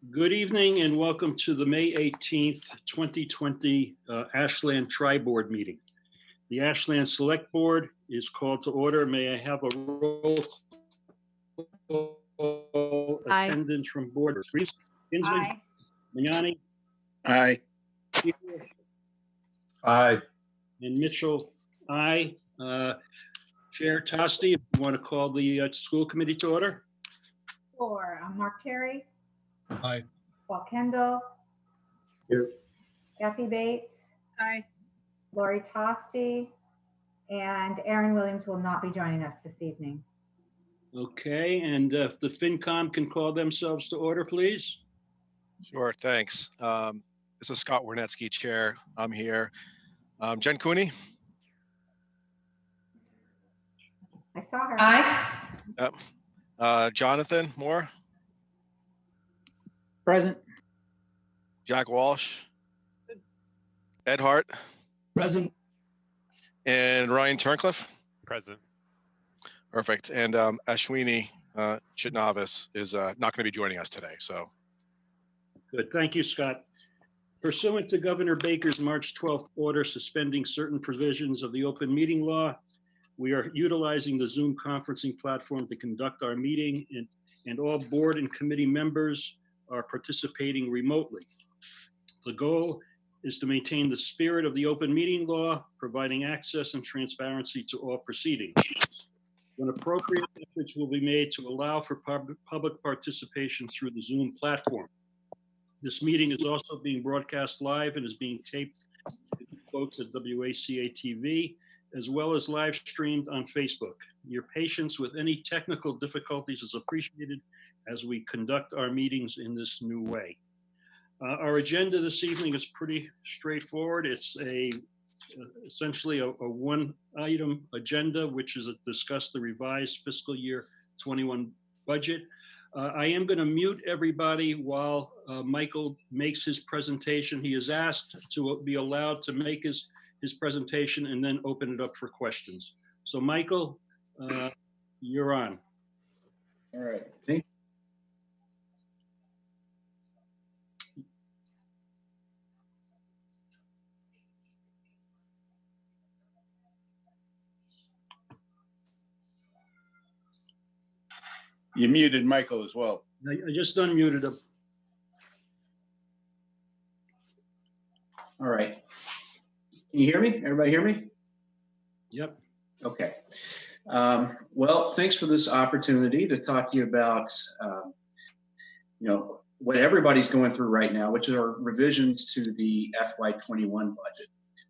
Good evening and welcome to the May 18th, 2020 Ashland Triboard meeting. The Ashland Select Board is called to order. May I have a roll call attendance from board? Kinsley? Aye. Magnani? Aye. Aye. And Mitchell? Aye. Chair Tosti, if you want to call the school committee to order? Sure. Mark Terry, Aye. Paul Kendall. Here. Kathy Bates. Aye. Lori Tosti. And Aaron Williams will not be joining us this evening. Okay, and if the FinCom can call themselves to order, please. Sure, thanks. This is Scott Wernetsky, Chair. I'm here. Jen Cooney? I saw her. Aye. Yep. Jonathan Moore? Present. Jack Walsh? Ed Hart? Present. And Ryan Turncliffe? Present. Perfect. And Ashwini Chitnavis is not going to be joining us today. So Good, thank you, Scott. Pursuant to Governor Baker's March 12th order suspending certain provisions of the open meeting law, we are utilizing the Zoom conferencing platform to conduct our meeting, and all board and committee members are participating remotely. The goal is to maintain the spirit of the open meeting law, providing access and transparency to all proceedings. When appropriate, efforts will be made to allow for public participation through the Zoom platform. This meeting is also being broadcast live and is being taped to folks at WACA-TV, as well as live streamed on Facebook. Your patience with any technical difficulties is appreciated as we conduct our meetings in this new way. Our agenda this evening is pretty straightforward. It's essentially a one-item agenda, which is to discuss the revised fiscal year 21 budget. I am going to mute everybody while Michael makes his presentation. He is asked to be allowed to make his presentation and then open it up for questions. So Michael, you're on. All right. Thank you. Muted Michael as well. I just unmuted him. All right. Can you hear me? Everybody hear me? Yep. Okay. Well, thanks for this opportunity to talk to you about, what everybody's going through right now, which are revisions to the FY21 budget.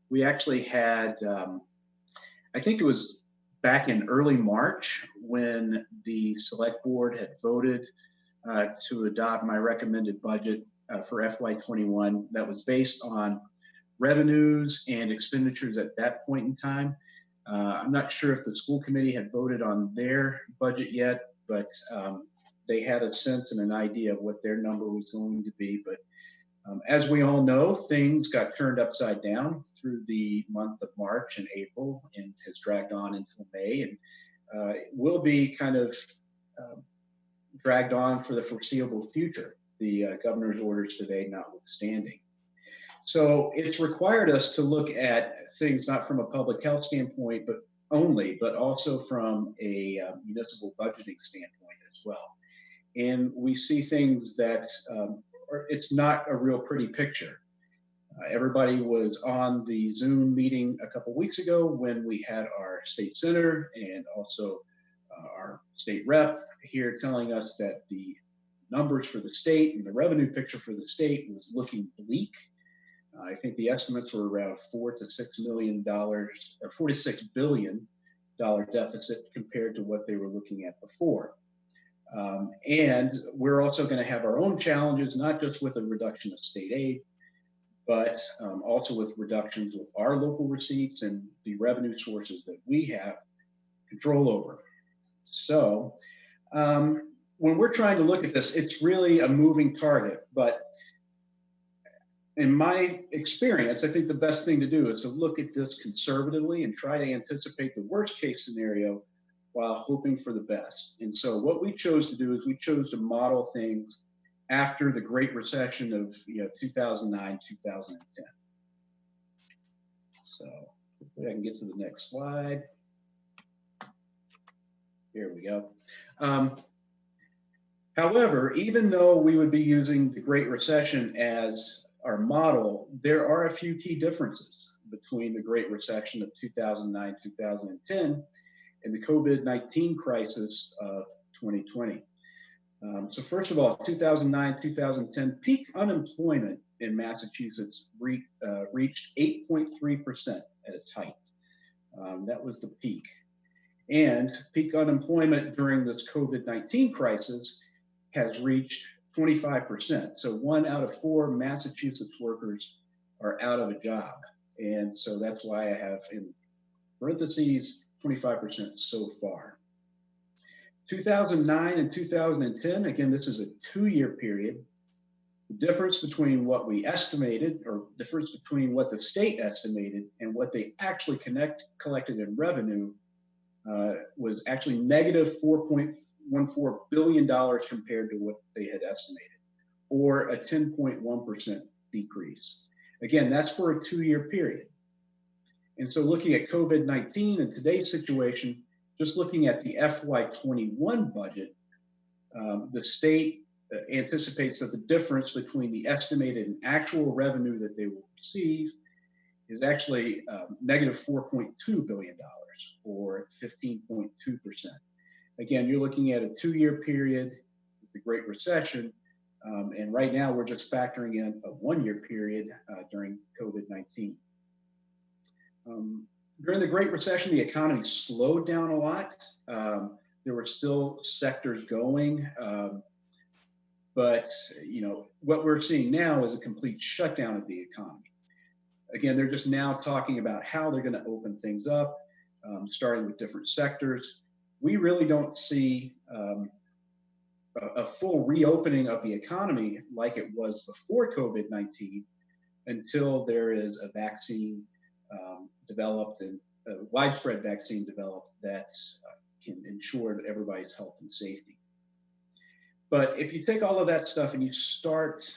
We actually had, I think it was back in early March when the select board had voted to adopt my recommended budget for FY21 that was based on revenues and expenditures at that point in time. I'm not sure if the school committee had voted on their budget yet, but they had a sense and an idea of what their number was going to be. But as we all know, things got turned upside down through the month of March and April and has dragged on until May, and it will be kind of dragged on for the foreseeable future, the governor's orders today notwithstanding. So it's required us to look at things not from a public health standpoint, but also from a municipal budgeting standpoint as well. And we see things that it's not a real pretty picture. Everybody was on the Zoom meeting a couple weeks ago when we had our state senator and also our state rep here telling us that the numbers for the state and the revenue picture for the state was looking bleak. I think the estimates were around $4 to $6 million or $46 billion deficit compared to what they were looking at before. And we're also going to have our own challenges, not just with a reduction of state aid, but also with reductions with our local receipts and the revenue sources that we have control over. So when we're trying to look at this, it's really a moving target. But in my experience, I think the best thing to do is to look at this conservatively and try to anticipate the worst case scenario while hoping for the best. And so what we chose to do is we chose to model things after the Great Recession of 2009, 2010. So hopefully I can get to the next slide. Here we go. However, even though we would be using the Great Recession as our model, there are a few key differences between the Great Recession of 2009, 2010 and the COVID-19 crisis of 2020. So first of all, 2009, 2010, peak unemployment in Massachusetts reached 8.3% at its height. That was the peak. And peak unemployment during this COVID-19 crisis has reached 25%. So 1 out of 4 Massachusetts workers are out of a job. And so that's why I have in parentheses 25% so far. 2009 and 2010, again, this is a 2-year period. The difference between what we estimated, or difference between what the state estimated and what they actually collected in revenue was actually negative $4.14 billion compared to what they had estimated, or a 10.1% decrease. Again, that's for a 2-year period. And so looking at COVID-19 and today's situation, just looking at the FY21 budget, the state anticipates that the difference between the estimated and actual revenue that they will receive is actually negative $4.2 billion, or 15.2%. Again, you're looking at a 2-year period with the Great Recession, and right now we're just factoring in a 1-year period during COVID-19. During the Great Recession, the economy slowed down a lot. There were still sectors going, but what we're seeing now is a complete shutdown of the economy. Again, they're just now talking about how they're going to open things up, starting with different sectors. We really don't see a full reopening of the economy like it was before COVID-19 until there is a vaccine developed, and a widespread vaccine developed that can ensure everybody's health and safety. But if you take all of that stuff and you start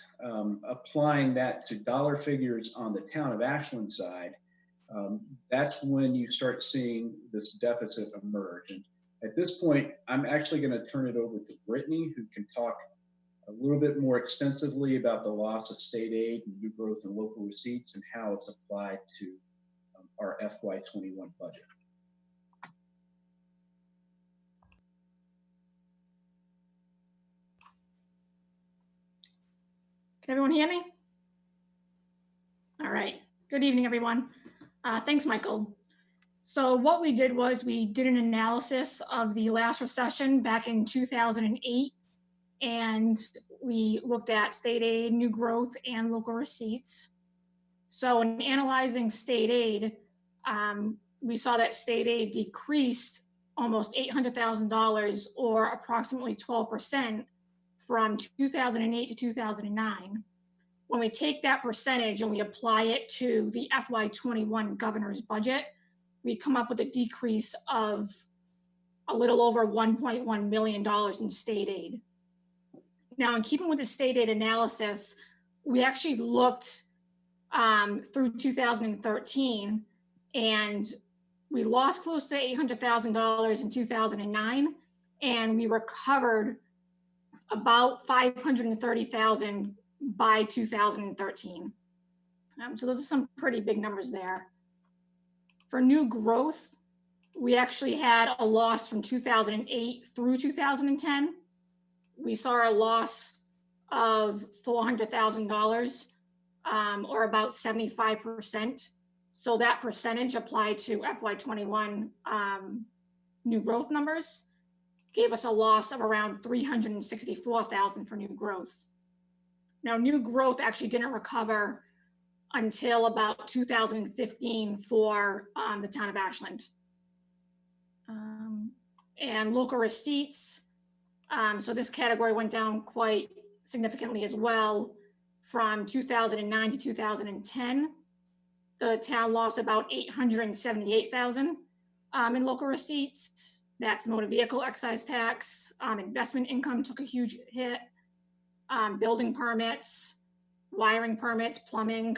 applying that to dollar figures on the town of Ashland side, that's when you start seeing this deficit emerge. And at this point, I'm actually going to turn it over to Brittany, who can talk a little bit more extensively about the loss of state aid and new growth and local receipts and how it's applied to our FY21 budget. Can everyone hear me? All right. Good evening, everyone. Thanks, Michael. So what we did was we did an analysis of the last recession back in 2008, and we looked at state aid, new growth, and local receipts. So in analyzing state aid, we saw that state aid decreased almost $800,000, or approximately 12%, from 2008 to 2009. When we take that percentage and we apply it to the FY21 governor's budget, we come up with a decrease of a little over $1.1 million in state aid. Now, in keeping with the state aid analysis, we actually looked through 2013, and we lost close to $800,000 in 2009, and we recovered about $530,000 by 2013. So those are some pretty big numbers there. For new growth, we actually had a loss from 2008 through 2010. We saw a loss of $400,000, or about 75%. So that percentage applied to FY21 new growth numbers gave us a loss of around $364,000 for new growth. Now, new growth actually didn't recover until about 2015 for the town of Ashland. And local receipts, so this category went down quite significantly as well. From 2009 to 2010, the town lost about $878,000 in local receipts. That's motor vehicle excise tax. Investment income took a huge hit. Building permits, wiring permits, plumbing.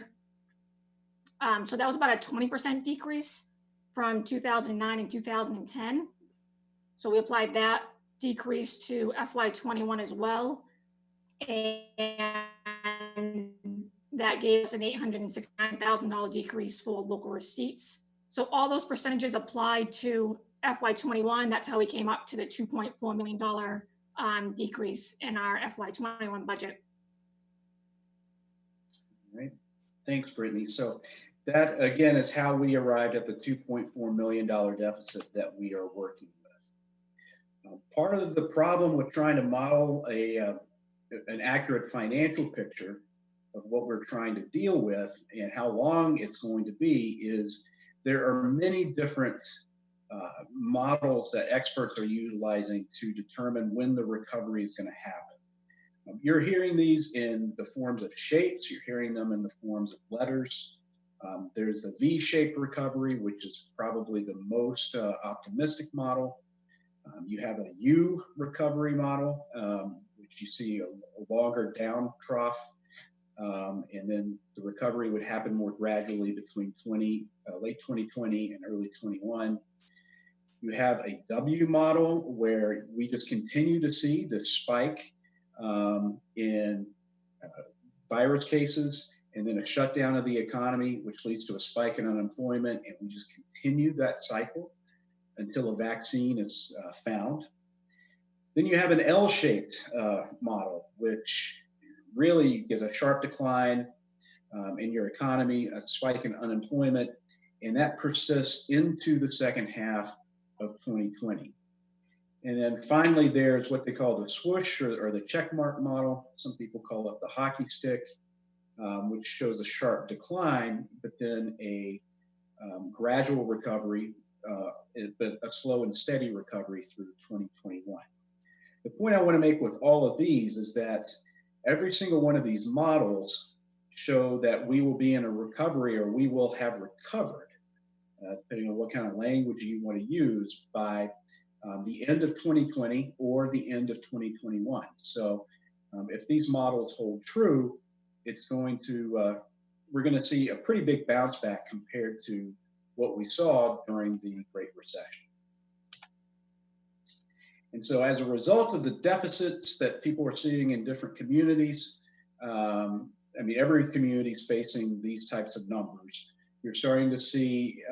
So that was about a 20% decrease from 2009 and 2010. So we applied that decrease to FY21 as well. And that gave us an $869,000 decrease for local receipts. So all those percentages applied to FY21. That's how we came up to the $2.4 million decrease in our FY21 budget. All right. Thanks, Brittany. So that, again, is how we arrived at the $2.4 million deficit that we are working with. Part of the problem with trying to model an accurate financial picture of what we're trying to deal with and how long it's going to be is there are many different models that experts are utilizing to determine when the recovery is going to happen. You're hearing these in the forms of shapes, you're hearing them in the forms of letters. There's the V-shaped recovery, which is probably the most optimistic model. You have a U recovery model, which you see a longer down trough, and then the recovery would happen more gradually between late 2020 and early 21. You have a W model where we just continue to see the spike in virus cases and then a shutdown of the economy, which leads to a spike in unemployment, and we just continue that cycle until a vaccine is found. Then you have an L-shaped model, which really you get a sharp decline in your economy, a spike in unemployment, and that persists into the second half of 2020. And then finally, there's what they call the swoosh or the check mark model. Some people call it the hockey stick, which shows a sharp decline, but then a gradual recovery, but a slow and steady recovery through 2021. The point I want to make with all of these is that every single one of these models show that we will be in a recovery or we will have recovered, depending on what kind of language you want to use, by the end of 2020 or the end of 2021. So if these models hold true, it's going to, we're going to see a pretty big bounce back compared to what we saw during the Great Recession. And so as a result of the deficits that people are seeing in different communities, I mean, every community is facing these types of numbers. You're starting to see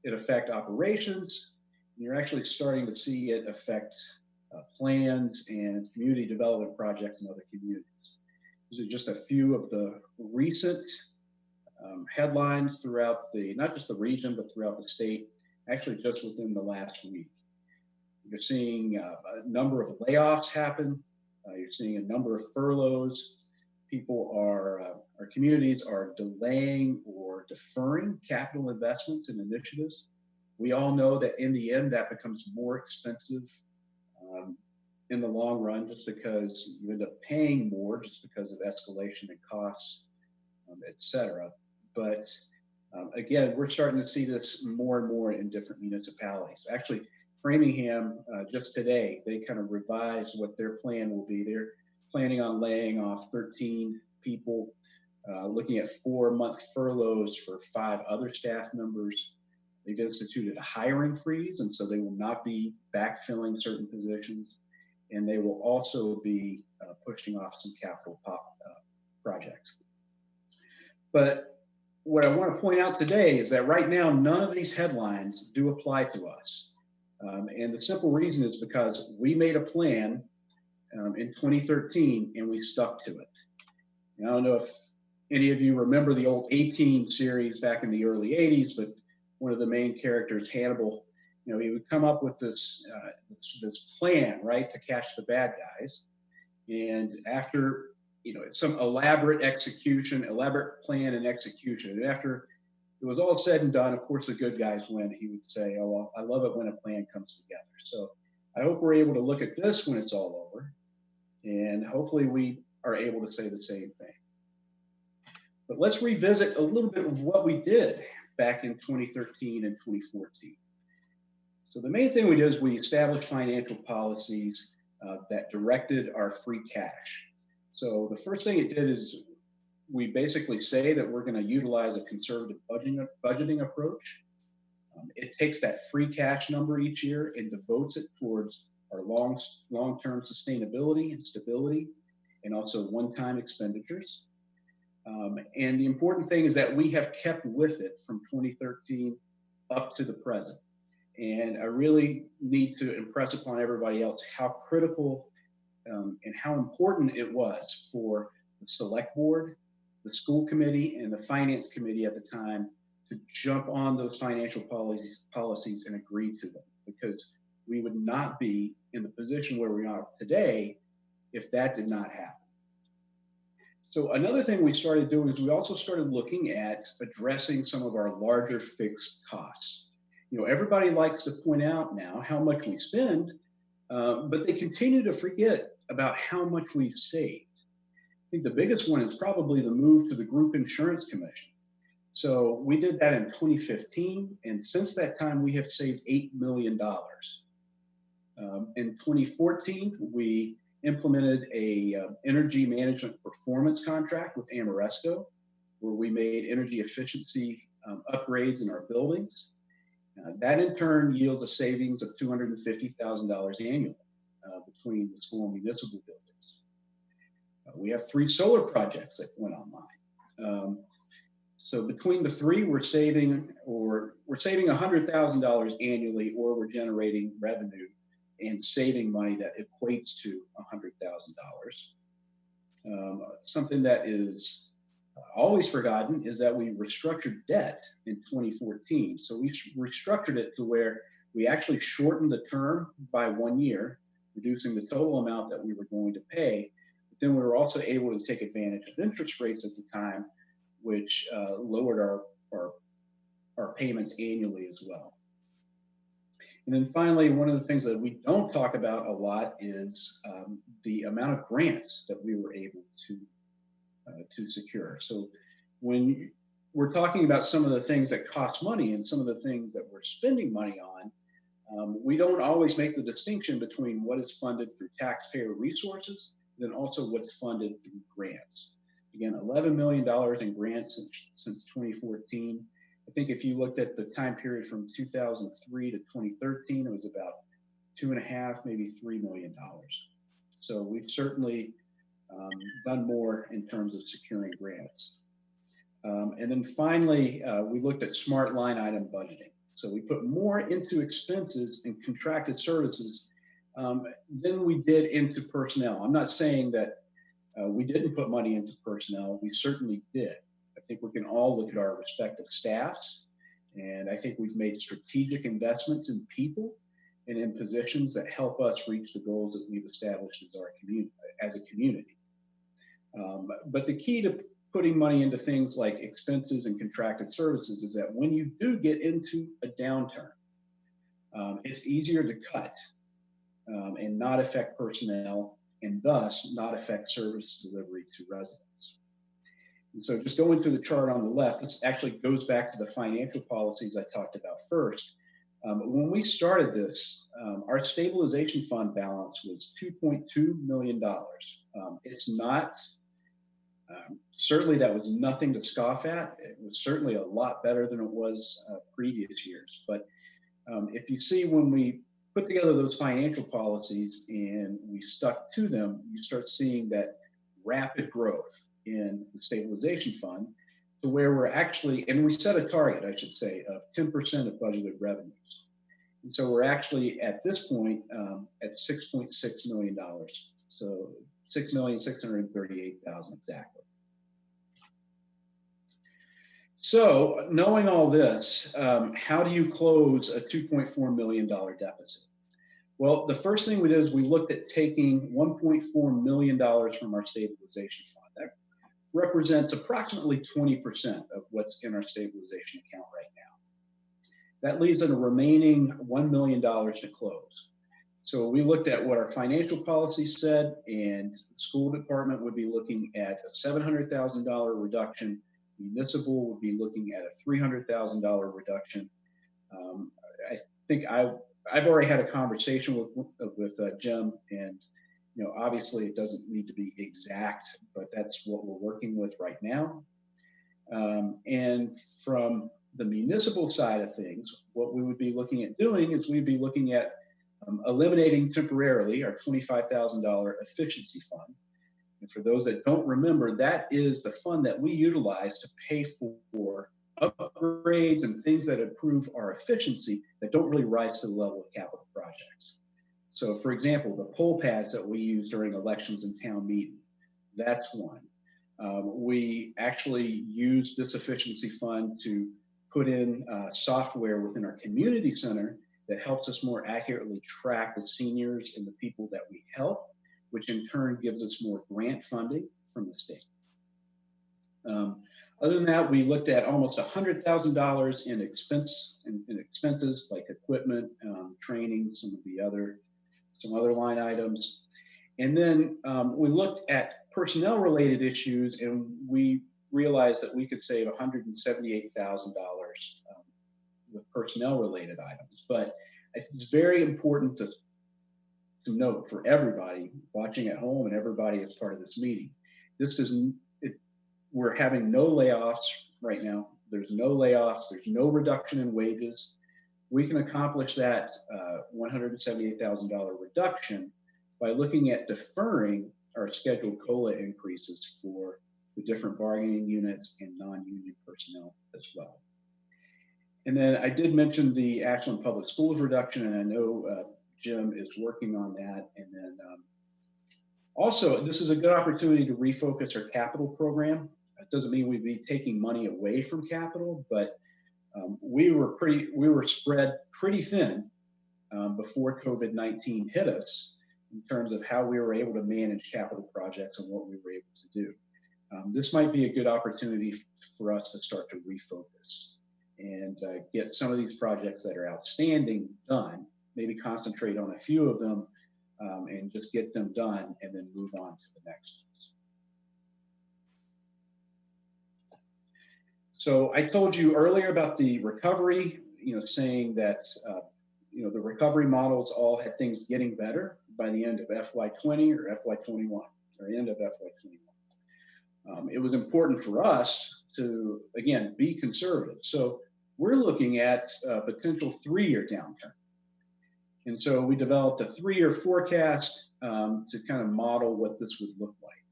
it affect operations. And you're actually starting to see it affect plans and community development projects in other communities. These are just a few of the recent headlines throughout not just the region, but throughout the state, actually just within the last week. You're seeing a number of layoffs happen. You're seeing a number of furloughs. Our communities are delaying or deferring capital investments and initiatives. We all know that in the end, that becomes more expensive in the long run, just because you end up paying more just because of escalation in costs, et cetera. But again, we're starting to see this more and more in different municipalities. Actually, Framingham, just today, they kind of revised what their plan will be. They're planning on laying off 13 people, looking at 4-month furloughs for 5 other staff members. They've instituted a hiring freeze, and so they will not be backfilling certain positions. And they will also be pushing off some capital projects. But what I want to point out today is that right now, none of these headlines do apply to us. And the simple reason is because we made a plan in 2013 and we stuck to it. And I don't know if any of you remember the old 18 series back in the early 80s, but one of the main characters, Hannibal, he would come up with this plan, right, to catch the bad guys. And after, some elaborate plan and execution, and after it was all said and done, of course, the good guys win. He would say, oh, well, I love it when a plan comes together. So I hope we're able to look at this when it's all over, and hopefully we are able to say the same thing. But let's revisit a little bit of what we did back in 2013 and 2014. So the main thing we did is we established financial policies that directed our free cash. So the first thing it did is we basically say that we're going to utilize a conservative budgeting approach. It takes that free cash number each year and devotes it towards our long-term sustainability and stability, and also one-time expenditures. And the important thing is that we have kept with it from 2013 up to the present. And I really need to impress upon everybody else how critical and how important it was for the select board, the school committee, and the finance committee at the time to jump on those financial policies and agree to them, because we would not be in the position where we are today if that did not happen. So another thing we started doing is we also started looking at addressing some of our larger fixed costs. You know, everybody likes to point out now how much we spend, but they continue to forget about how much we've saved. I think the biggest one is probably the move to the group insurance commission. So we did that in 2015, and since that time we have saved $8 million. In 2014, we implemented a energy management performance contract with Ameresco, where we made energy efficiency upgrades in our buildings. That in turn yields a savings of $250,000 annually between the school and municipal buildings. We have 3 solar projects that went online. So between the 3, we're saving $100,000 annually, or we're generating revenue and saving money that equates to $100,000. Something that is always forgotten is that we restructured debt in 2014. So we restructured it to where we actually shortened the term by 1 year, reducing the total amount that we were going to pay. But then we were also able to take advantage of interest rates at the time, which lowered our payments annually as well. And then finally, one of the things that we don't talk about a lot is the amount of grants that we were able to secure. So when we're talking about some of the things that cost money and some of the things that we're spending money on, we don't always make the distinction between what is funded through taxpayer resources, then also what's funded through grants. Again, $11 million in grants since 2014. I think if you looked at the time period from 2003 to 2013, it was about $2.5, maybe $3 million. So we've certainly done more in terms of securing grants. And then finally, we looked at smart line item budgeting. So we put more into expenses and contracted services than we did into personnel. I'm not saying that we didn't put money into personnel. We certainly did. I think we can all look at our respective staffs, and I think we've made strategic investments in people and in positions that help us reach the goals that we've established as our community, as a community. But the key to putting money into things like expenses and contracted services is that when you do get into a downturn, it's easier to cut and not affect personnel, and thus not affect service delivery to residents. And so just going to the chart on the left, this actually goes back to the financial policies I talked about first. When we started this, our stabilization fund balance was $2.2 million. It's not, certainly that was nothing to scoff at. It was certainly a lot better than it was previous years. But if you see, when we put together those financial policies and we stuck to them, you start seeing that rapid growth in the stabilization fund to where we're actually, and we set a target, I should say, of 10% of budgeted revenues. And so we're actually at this point at $6.6 million. So $6,638,000 exactly. So knowing all this, how do you close a $2.4 million deficit? Well, the first thing we did is we looked at taking $1.4 million from our stabilization fund. That represents approximately 20% of what's in our stabilization account right now. That leaves a remaining $1 million to close. So we looked at what our financial policy said, and the school department would be looking at a $700,000 reduction. Municipal would be looking at a $300,000 reduction. I think I've already had a conversation with Jim, and obviously it doesn't need to be exact, but that's what we're working with right now. And from the municipal side of things, what we would be looking at doing is we'd be looking at eliminating temporarily our $25,000 efficiency fund. And for those that don't remember, that is the fund that we utilize to pay for upgrades and things that improve our efficiency that don't really rise to the level of capital projects. So for example, the poll pads that we use during elections and town meeting, that's one. We actually use this efficiency fund to put in software within our community center that helps us more accurately track the seniors and the people that we help, which in turn gives us more grant funding from the state. Other than that, we looked at almost $100,000 in expenses like equipment, training, some other line items. And then we looked at personnel related issues, and we realized that we could save $178,000 with personnel related items. But it's very important to note for everybody watching at home and everybody as part of this meeting, we're having no layoffs right now. There's no layoffs. There's no reduction in wages. We can accomplish that $178,000 reduction by looking at deferring our scheduled COLA increases for the different bargaining units and non-union personnel as well. And then I did mention the Ashland Public Schools reduction, and I know Jim is working on that. And then also, this is a good opportunity to refocus our capital program. It doesn't mean we'd be taking money away from capital, but we were spread pretty thin before COVID-19 hit us in terms of how we were able to manage capital projects and what we were able to do. This might be a good opportunity for us to start to refocus and get some of these projects that are outstanding done, maybe concentrate on a few of them and just get them done and then move on to the next ones. So I told you earlier about the recovery, saying that, the recovery models all had things getting better by the end of FY20 or FY21 or end of FY21. It was important for us to, again, be conservative. So we're looking at a potential 3-year downturn. And so we developed a 3-year forecast to kind of model what this would look like.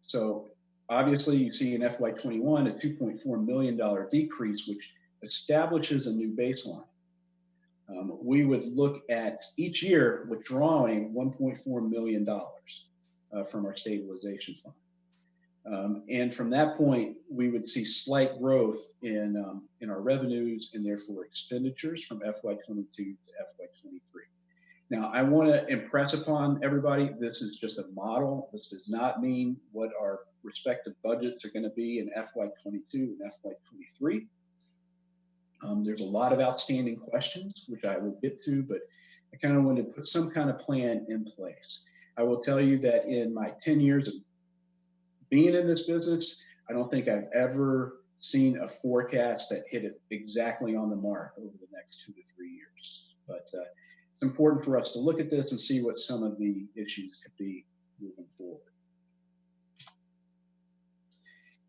So obviously you see in FY21 a $2.4 million decrease, which establishes a new baseline. We would look at each year withdrawing $1.4 million from our stabilization fund. And from that point, we would see slight growth in our revenues and therefore expenditures from FY22 to FY23. Now, I want to impress upon everybody, this is just a model. This does not mean what our respective budgets are going to be in FY22 and FY23. There's a lot of outstanding questions, which I will get to, but I kind of wanted to put some kind of plan in place. I will tell you that in my 10 years of being in this business, I don't think I've ever seen a forecast that hit it exactly on the mark over the next 2 to 3 years. But it's important for us to look at this and see what some of the issues could be moving forward.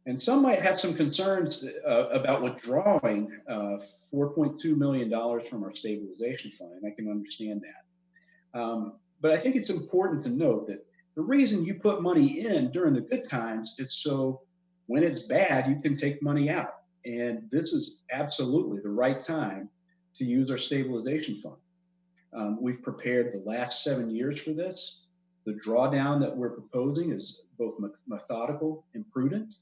And some might have some concerns about withdrawing $4.2 million from our stabilization fund, and I can understand that. But I think it's important to note that the reason you put money in during the good times is so when it's bad, you can take money out. And this is absolutely the right time to use our stabilization fund. We've prepared the last 7 years for this. The drawdown that we're proposing is both methodical and prudent.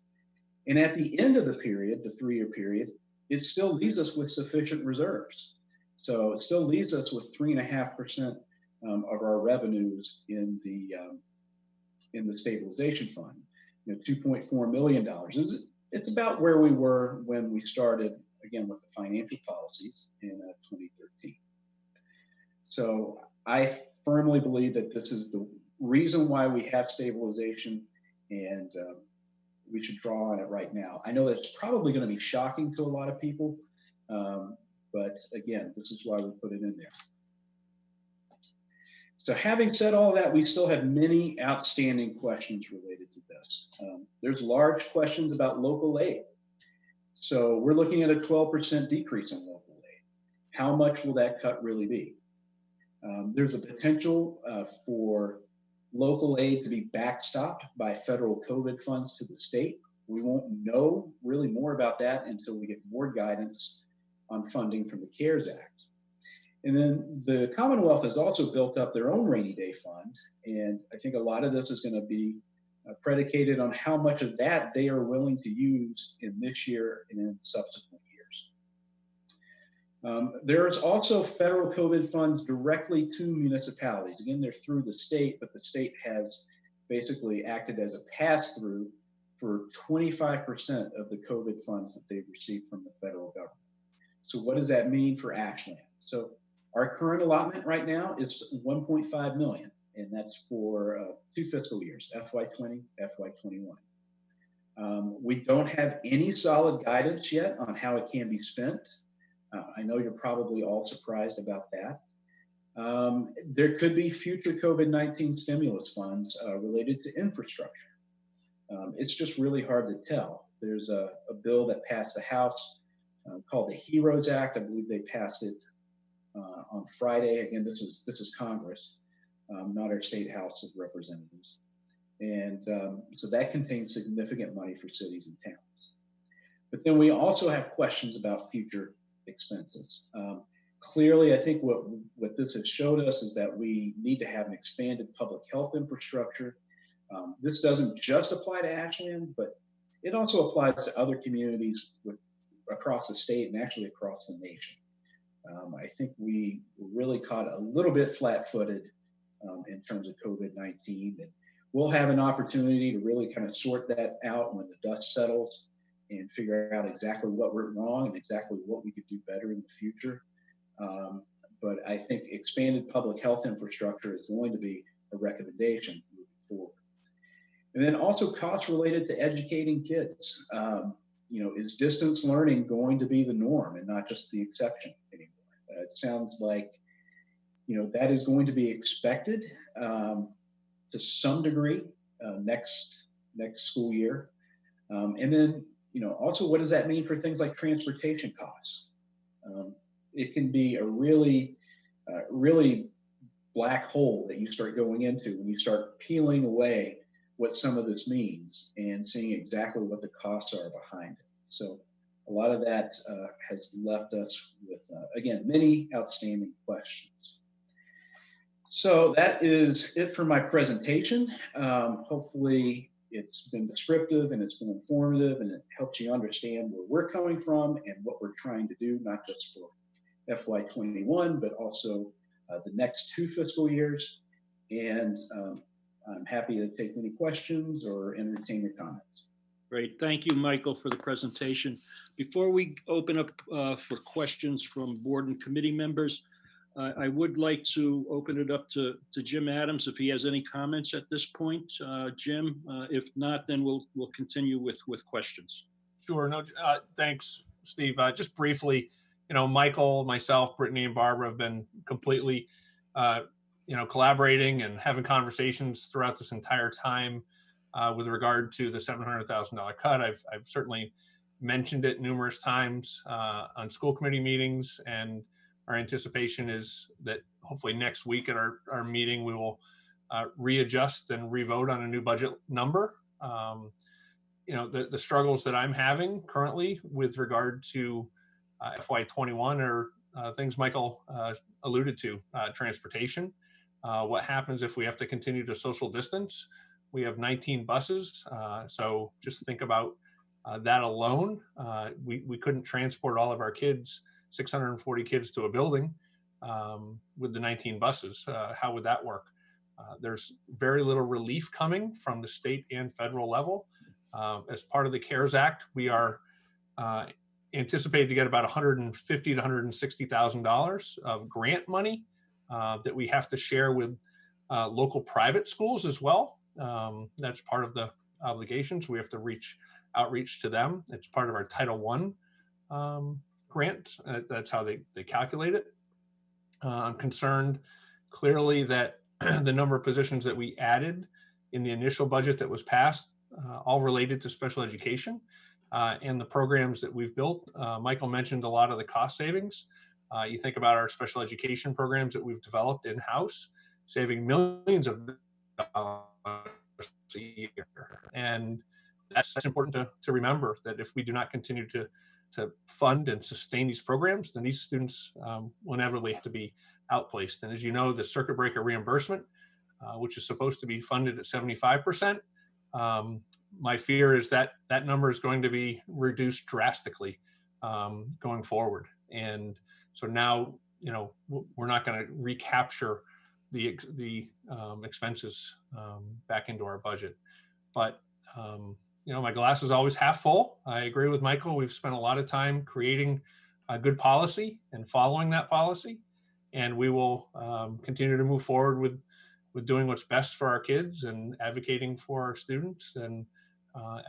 And at the end of the period, the 3-year period, it still leaves us with sufficient reserves. So it still leaves us with 3.5% of our revenues in the stabilization fund. $2.4 million. It's about where we were when we started, again, with the financial policies in 2013. So I firmly believe that this is the reason why we have stabilization, and we should draw on it right now. I know that's probably going to be shocking to a lot of people, but again, this is why we put it in there. So having said all that, we still have many outstanding questions related to this. There's large questions about local aid. So we're looking at a 12% decrease in local aid. How much will that cut really be? There's a potential for local aid to be backstopped by federal COVID funds to the state. We won't know really more about that until we get more guidance on funding from the CARES Act. And then the Commonwealth has also built up their own rainy day fund. And I think a lot of this is going to be predicated on how much of that they are willing to use in this year and in subsequent years. There's also federal COVID funds directly to municipalities. Again, they're through the state, but the state has basically acted as a pass-through for 25% of the COVID funds that they've received from the federal government. So what does that mean for Ashland? So our current allotment right now is 1.5 million, and that's for 2 fiscal years, FY20, FY21. We don't have any solid guidance yet on how it can be spent. I know you're probably all surprised about that. There could be future COVID-19 stimulus funds related to infrastructure. It's just really hard to tell. There's a bill that passed the House called the HEROES Act. I believe they passed it on Friday. Again, this is Congress, not our state House of Representatives. And so that contains significant money for cities and towns. But then we also have questions about future expenses. Clearly, I think what this has showed us is that we need to have an expanded public health infrastructure. This doesn't just apply to Ashland, but it also applies to other communities across the state and actually across the nation. I think we were really caught a little bit flat-footed in terms of COVID-19, and we'll have an opportunity to really kind of sort that out when the dust settles and figure out exactly what went wrong and exactly what we could do better in the future. But I think expanded public health infrastructure is going to be a recommendation moving forward. And then also costs related to educating kids. Is distance learning going to be the norm and not just the exception anymore? It sounds like, that is going to be expected to some degree next school year. And then, also what does that mean for things like transportation costs? It can be a really black hole that you start going into when you start peeling away what some of this means and seeing exactly what the costs are behind it. So a lot of that has left us with, again, many outstanding questions. So that is it for my presentation. Hopefully it's been descriptive and it's been informative and it helps you understand where we're coming from and what we're trying to do, not just for FY21, but also the next 2 fiscal years. And I'm happy to take any questions or entertain your comments. Great. Thank you, Michael, for the presentation. Before we open up for questions from board and committee members, I would like to open it up to Jim Adams if he has any comments at this point. Jim, if not, then we'll continue with questions. Sure. No, thanks, Steve. Just briefly, Michael, myself, Brittany, and Barbara have been completely, collaborating and having conversations throughout this entire time with regard to the $700,000 cut. I've certainly mentioned it numerous times on school committee meetings, and our anticipation is that hopefully next week at our meeting, we will readjust and revote on a new budget number. The struggles that I'm having currently with regard to FY21 are things Michael alluded to, transportation. What happens if we have to continue to social distance? We have 19 buses, so just think about that alone. We couldn't transport all of our kids, 640 kids, to a building with the 19 buses. How would that work? There's very little relief coming from the state and federal level. As part of the CARES Act, we are anticipated to get about $150,000 to $160,000 of grant money that we have to share with local private schools as well. That's part of the obligations. We have to outreach to them. It's part of our Title I grant. That's how they calculate it. I'm concerned clearly that the number of positions that we added in the initial budget that was passed, all related to special education and the programs that we've built. Michael mentioned a lot of the cost savings. You think about our special education programs that we've developed in-house, saving millions of dollars a year. And that's important to remember, that if we do not continue to fund and sustain these programs, then these students will inevitably have to be outplaced. And as you know, the circuit breaker reimbursement, which is supposed to be funded at 75%, my fear is that that number is going to be reduced drastically going forward. And so now, you know, we're not going to recapture the expenses back into our budget. But you know, my glass is always half full. I agree with Michael. We've spent a lot of time creating a good policy and following that policy, and we will continue to move forward with doing what's best for our kids and advocating for our students and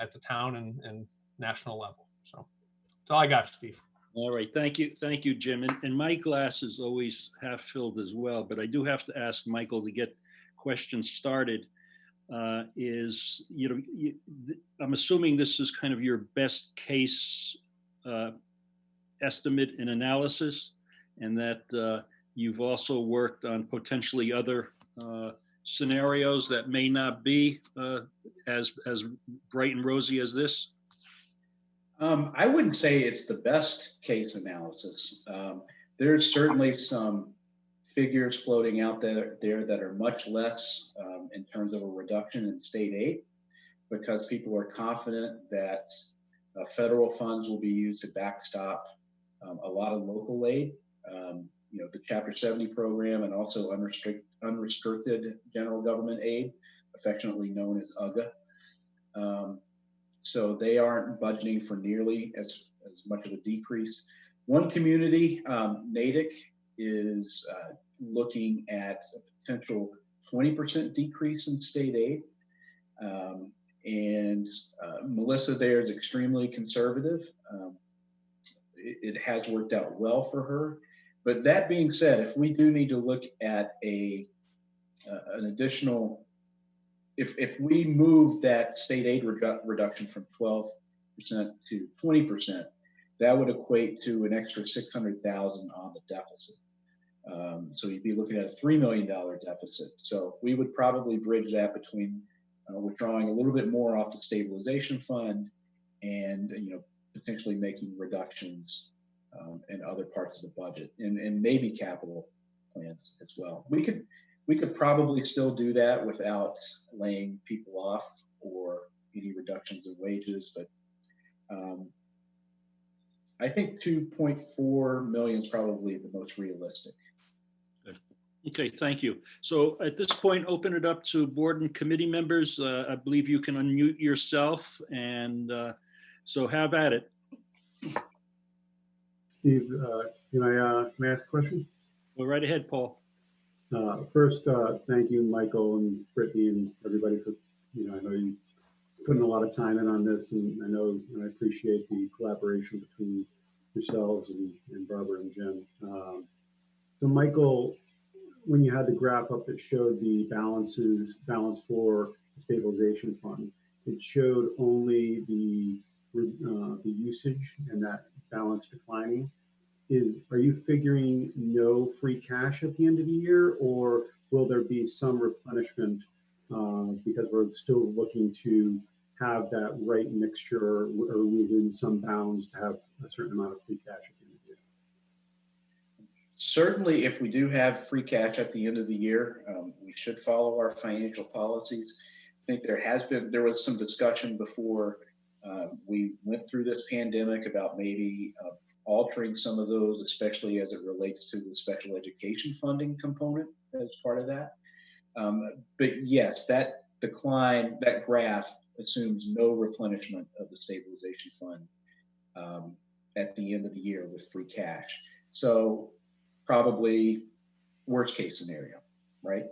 at the town and national level. So that's all I got, Steve. All right, thank you, Jim. And my glass is always half filled as well, but I do have to ask Michael to get questions started. I'm assuming this is kind of your best case estimate and analysis, and that you've also worked on potentially other scenarios that may not be as bright and rosy as this. I wouldn't say it's the best case analysis. There's certainly some figures floating out there that are much less in terms of a reduction in state aid, because people are confident that federal funds will be used to backstop a lot of local aid. You know, the Chapter 70 program, and also unrestricted general government aid, affectionately known as UGA. So they aren't budgeting for nearly as much of a decrease. One community, Natick, is looking at a potential 20% decrease in state aid. And Melissa there is extremely conservative. It has worked out well for her. But that being said, if we do need to look at an additional, if we move that state aid reduction from 12% to 20%, that would equate to an extra $600,000 on the deficit. So you'd be looking at a $3 million deficit. So we would probably bridge that between withdrawing a little bit more off the stabilization fund and, you know, potentially making reductions in other parts of the budget and maybe capital plans as well. We could probably still do that without laying people off or any reductions in wages, but I think 2.4 million is probably the most realistic. Okay, thank you. So at this point, open it up to board and committee members. I believe you can unmute yourself, and so have at it. Steve, can I ask a question? Go right ahead, Paul. First, thank you, Michael and Brittany and everybody for, I know you putting a lot of time in on this, and I know and I appreciate the collaboration between yourselves and Barbara and Jim. So Michael, when you had the graph up that showed the balance for the stabilization fund, it showed only the usage and that balance declining. Are you figuring no free cash at the end of the year, or will there be some replenishment because we're still looking to have that right mixture or within some bounds to have a certain amount of free cash at the end of the year? Certainly, if we do have free cash at the end of the year, we should follow our financial policies. I think there was some discussion before we went through this pandemic about maybe altering some of those, especially as it relates to the special education funding component as part of that. But yes, that decline, that graph assumes no replenishment of the stabilization fund at the end of the year with free cash. So probably worst case scenario, right?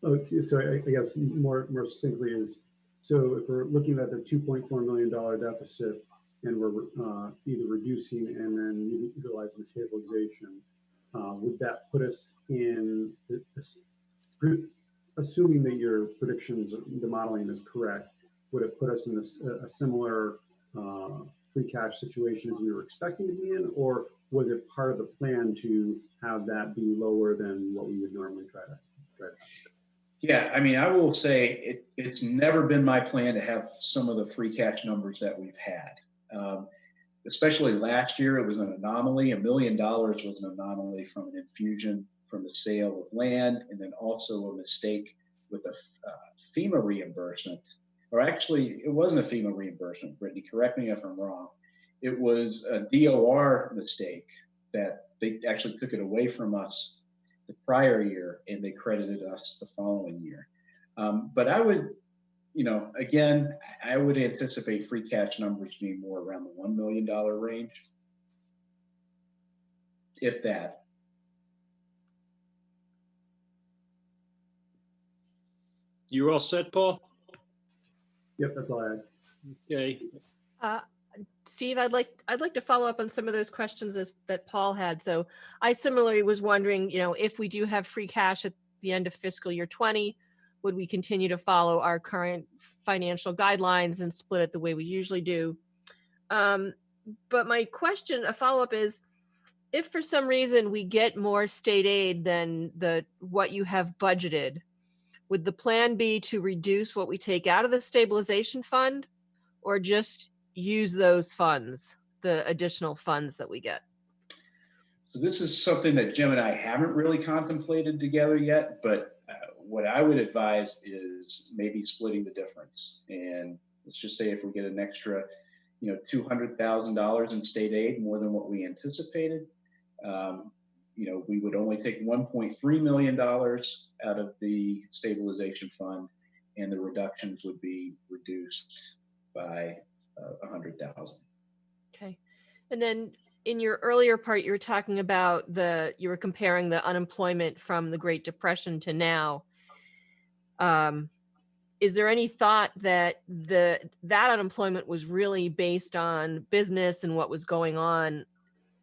Oh, so I guess more succinctly is, so if we're looking at the $2.4 million deficit and we're either reducing and then utilizing stabilization, would that put us in assuming that your predictions, the modeling is correct, would it put us in a similar free cash situation as we were expecting to be in, or was it part of the plan to have that be lower than what we would normally try to? Yeah, I mean, I will say it's never been my plan to have some of the free cash numbers that we've had. Especially last year, it was an anomaly. $1 million was an anomaly from an infusion from the sale of land, and then also a mistake with a FEMA reimbursement. Or actually, it wasn't a FEMA reimbursement, Brittany, correct me if I'm wrong. It was a DOR mistake that they actually took it away from us the prior year and they credited us the following year. But I would, again, I would anticipate free cash numbers being more around the $1 million range, if that. You all set, Paul? Yep, that's all I had. Okay. Steve, I'd like to follow up on some of those questions that Paul had. So I similarly was wondering, if we do have free cash at the end of fiscal year 20, would we continue to follow our current financial guidelines and split it the way we usually do? But my question, a follow-up is, if for some reason we get more state aid than what you have budgeted, would the plan be to reduce what we take out of the stabilization fund, or just use those funds, the additional funds that we get? So this is something that Jim and I haven't really contemplated together yet, but what I would advise is maybe splitting the difference. And let's just say if we get an extra, $200,000 in state aid, more than what we anticipated, we would only take $1.3 million out of the stabilization fund, and the reductions would be reduced by 100,000. Okay. And then in your earlier part, you were talking about you were comparing the unemployment from the Great Depression to now. Is there any thought that that unemployment was really based on business and what was going on?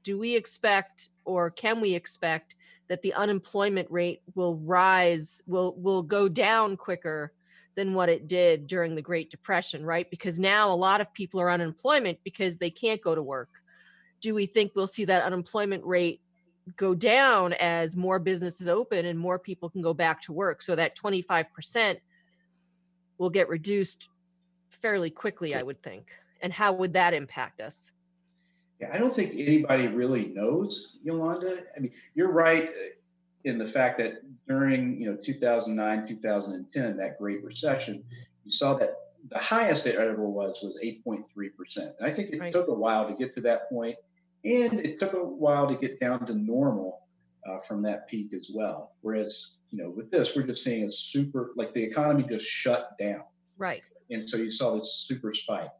Do we expect, or can we expect, that the unemployment rate will rise, will go down quicker than what it did during the Great Depression, right? Because now a lot of people are unemployment because they can't go to work. Do we think we'll see that unemployment rate go down as more businesses open and more people can go back to work, so that 25% will get reduced fairly quickly, I would think? And how would that impact us? Yeah, I don't think anybody really knows, Yolanda. I mean, you're right in the fact that during 2009, 2010, that Great Recession, you saw that the highest it ever was 8.3%. And I think it took a while to get to that point, and it took a while to get down to normal from that peak as well. Whereas, with this, we're just seeing a super, like the economy just shut down. Right. And so you saw this super spike.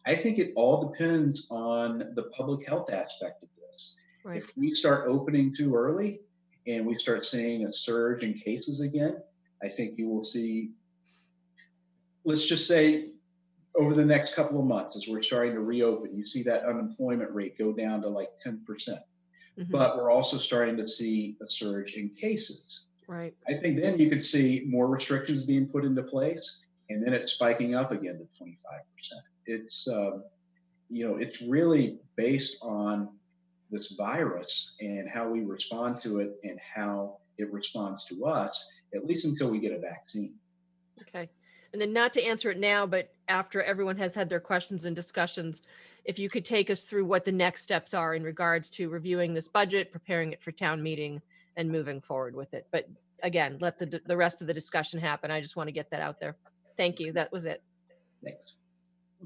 I think it all depends on the public health aspect of this. Right. If we start opening too early and we start seeing a surge in cases again, I think you will see, let's just say over the next couple of months, as we're starting to reopen, you see that unemployment rate go down to like 10%. Mm-hmm. But we're also starting to see a surge in cases. Right. I think then you could see more restrictions being put into place, and then it's spiking up again to 25%. It's, it's really based on this virus and how we respond to it and how it responds to us, at least until we get a vaccine. Okay. And then, not to answer it now, but after everyone has had their questions and discussions, if you could take us through what the next steps are in regards to reviewing this budget, preparing it for town meeting, and moving forward with it. But again, let the rest of the discussion happen. I just want to get that out there. Thank you. That was it. Thanks.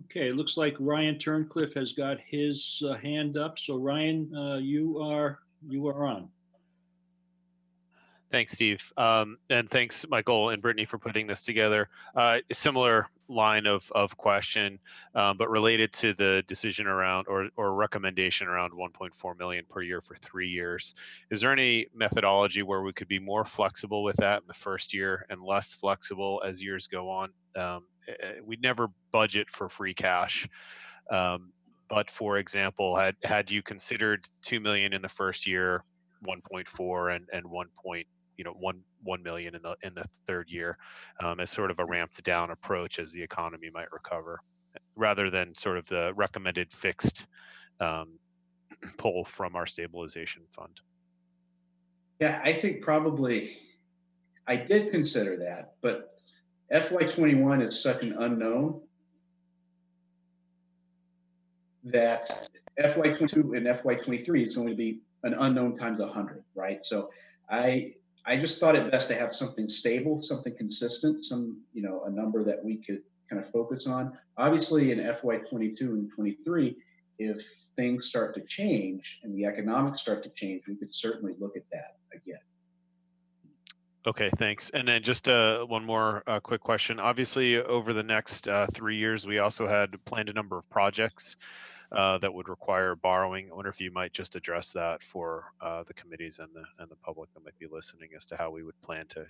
Okay, it looks like Ryan Turncliffe has got his hand up. So Ryan, you are on. Thanks, Steve. And thanks, Michael and Brittany, for putting this together. A similar line of question, but related to the decision around or recommendation around 1.4 million per year for 3 years. Is there any methodology where we could be more flexible with that in the first year and less flexible as years go on? We never budget for free cash. But for example, had you considered 2 million in the first year, 1.4 and 1 million in the third year, as sort of a ramped down approach as the economy might recover, rather than sort of the recommended fixed pull from our stabilization fund. Yeah, I think probably I did consider that, but FY21 is such an unknown that FY22 and FY23 is going to be an unknown times 100, right? So I just thought it best to have something stable, something consistent, a number that we could kind of focus on. Obviously in FY22 and 23, if things start to change and the economics start to change, we could certainly look at that again. Okay, thanks. And then just one more quick question. Obviously, over the next 3 years, we also had planned a number of projects that would require borrowing. I wonder if you might just address that for the committees and the public that might be listening as to how we would plan to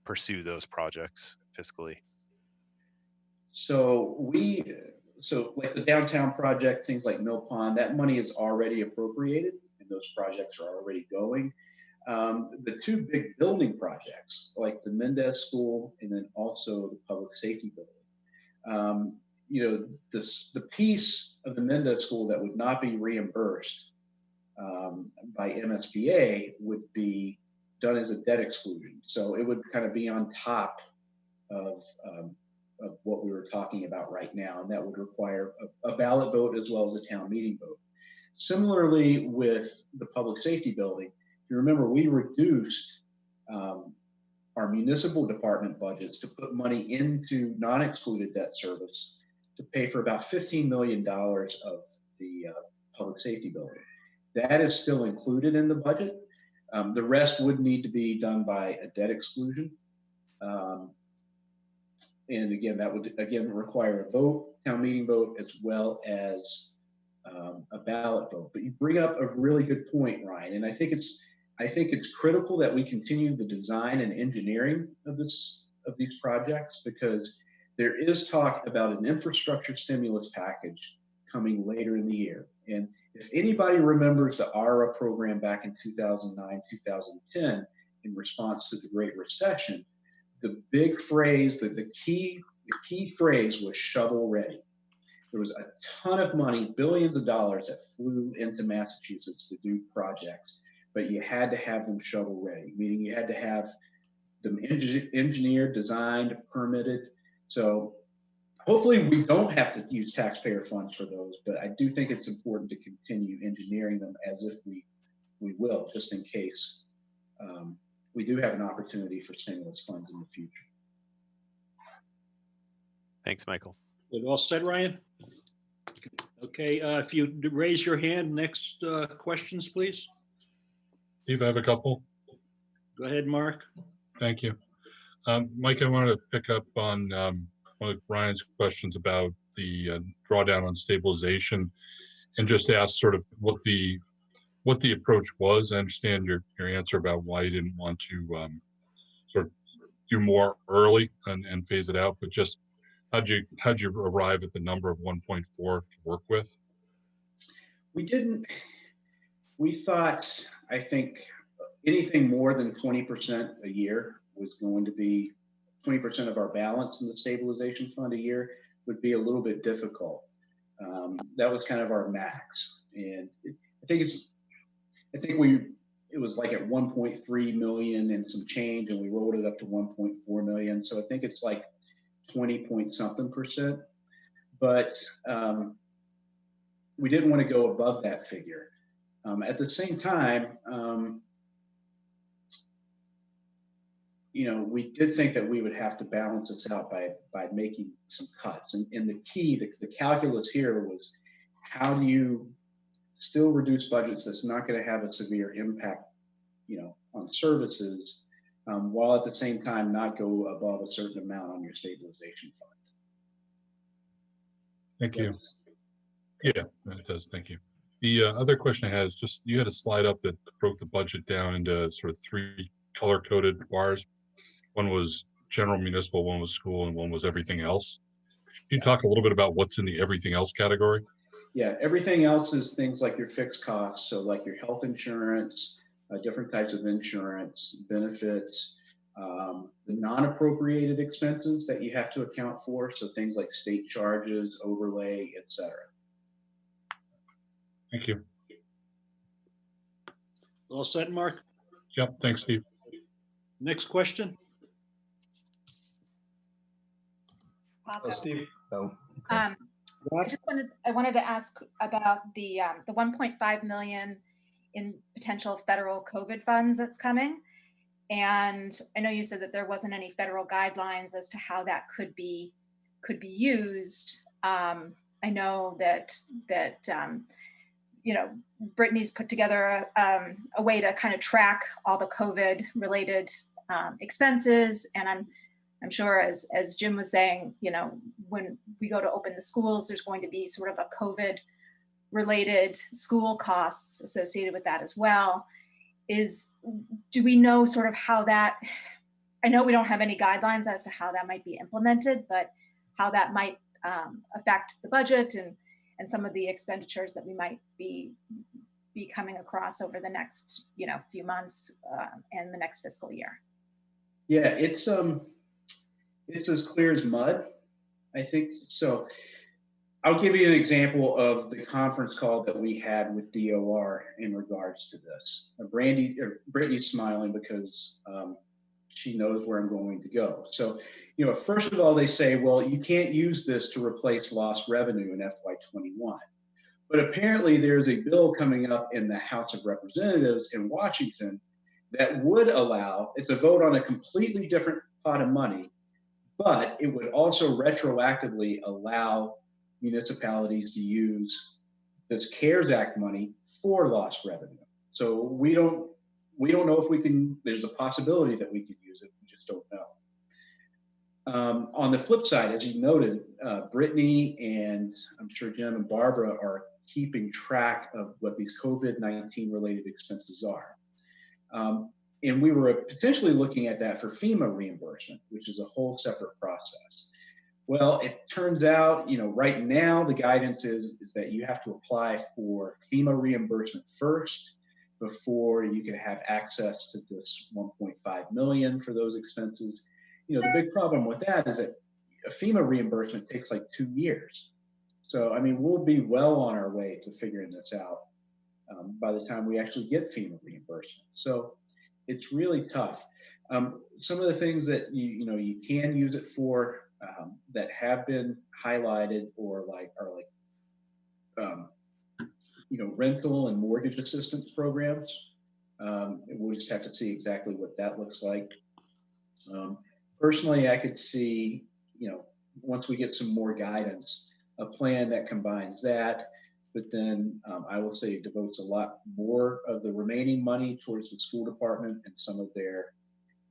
pursue those projects fiscally. So like the downtown project, things like Mill Pond, that money is already appropriated and those projects are already going. The two big building projects, like the Mendez School and then also the public safety building. The piece of the Mendez School that would not be reimbursed by MSBA would be done as a debt exclusion. So it would kind of be on top of what we were talking about right now, and that would require a ballot vote as well as a town meeting vote. Similarly, with the public safety building, if you remember, we reduced our municipal department budgets to put money into non-excluded debt service to pay for about $15 million of the public safety building. That is still included in the budget. The rest would need to be done by a debt exclusion. And again, that would require a vote, town meeting vote, as well as a ballot vote. But you bring up a really good point, Ryan, and I think it's critical that we continue the design and engineering of these projects, because there is talk about an infrastructure stimulus package coming later in the year. And if anybody remembers the ARA program back in 2009, 2010, in response to the Great Recession, the big phrase, the key phrase was shovel ready. There was a ton of money, billions of dollars that flew into Massachusetts to do projects, but you had to have them shovel ready, meaning you had to have them engineered, designed, permitted. So hopefully we don't have to use taxpayer funds for those, but I do think it's important to continue engineering them as if we will, just in case we do have an opportunity for stimulus funds in the future. Thanks, Michael. Good. All set, Ryan? Okay, if you raise your hand, next questions, please. Steve, I have a couple. Go ahead, Mark. Thank you. Mike, I wanted to pick up on one of Ryan's questions about the drawdown on stabilization and just ask sort of what the approach was. I understand your answer about why you didn't want to sort of do more early and phase it out, but just how'd you arrive at the number of 1.4 to work with? We thought, I think anything more than 20% a year was going to be 20% of our balance in the stabilization fund a year would be a little bit difficult. That was kind of our max. And I think it was like at 1.3 million and some change, and we rolled it up to 1.4 million. So I think it's like 20-point-something%. But we didn't want to go above that figure. At the same time, we did think that we would have to balance this out by making some cuts. And the key, the calculus here was, how do you still reduce budgets that's not going to have a severe impact, on services, while at the same time not go above a certain amount on your stabilization fund. Thank you. Yeah, that does. Thank you. The other question I had is just, you had a slide up that broke the budget down into sort of 3 color-coded bars. One was general municipal, one was school, and one was everything else. Can you talk a little bit about what's in the everything else category? Yeah, everything else is things like your fixed costs. So like your health insurance, different types of insurance, benefits, the non-appropriated expenses that you have to account for. So things like state charges, overlay, et cetera. Thank you. All set, Mark? Yep, thanks, Steve. Next question? I'll go. Steve? Oh. I wanted to ask about the 1.5 million in potential federal COVID funds that's coming. And I know you said that there wasn't any federal guidelines as to how that could be used. I know that Brittany's put together a way to kind of track all the COVID related expenses, and I'm sure, as Jim was saying, when we go to open the schools, there's going to be sort of a COVID related school costs associated with that as well. Do we know sort of how that, I know we don't have any guidelines as to how that might be implemented, but how that might affect the budget and some of the expenditures that we might be coming across over the next few months and the next fiscal year? Yeah, it's as clear as mud, I think. So I'll give you an example of the conference call that we had with DOR in regards to this. Brittany's smiling because she knows where I'm going to go. So, first of all, they say, well, you can't use this to replace lost revenue in FY21. But apparently there's a bill coming up in the House of Representatives in Washington that would allow, it's a vote on a completely different pot of money, but it would also retroactively allow municipalities to use this CARES Act money for lost revenue. So we don't know if we can, there's a possibility that we could use it, we just don't know. On the flip side, as you noted, Brittany and I'm sure Jim and Barbara are keeping track of what these COVID-19 related expenses are. And we were potentially looking at that for FEMA reimbursement, which is a whole separate process. Well, it turns out, right now the guidance is that you have to apply for FEMA reimbursement first before you can have access to this 1.5 million for those expenses. The big problem with that is that a FEMA reimbursement takes like 2 years. So, we'll be well on our way to figuring this out by the time we actually get FEMA reimbursement. So it's really tough. Some of the things that you can use it for that have been highlighted are rental and mortgage assistance programs. We'll just have to see exactly what that looks like. Personally, I could see, once we get some more guidance, a plan that combines that, but then I will say devotes a lot more of the remaining money towards the school department and some of their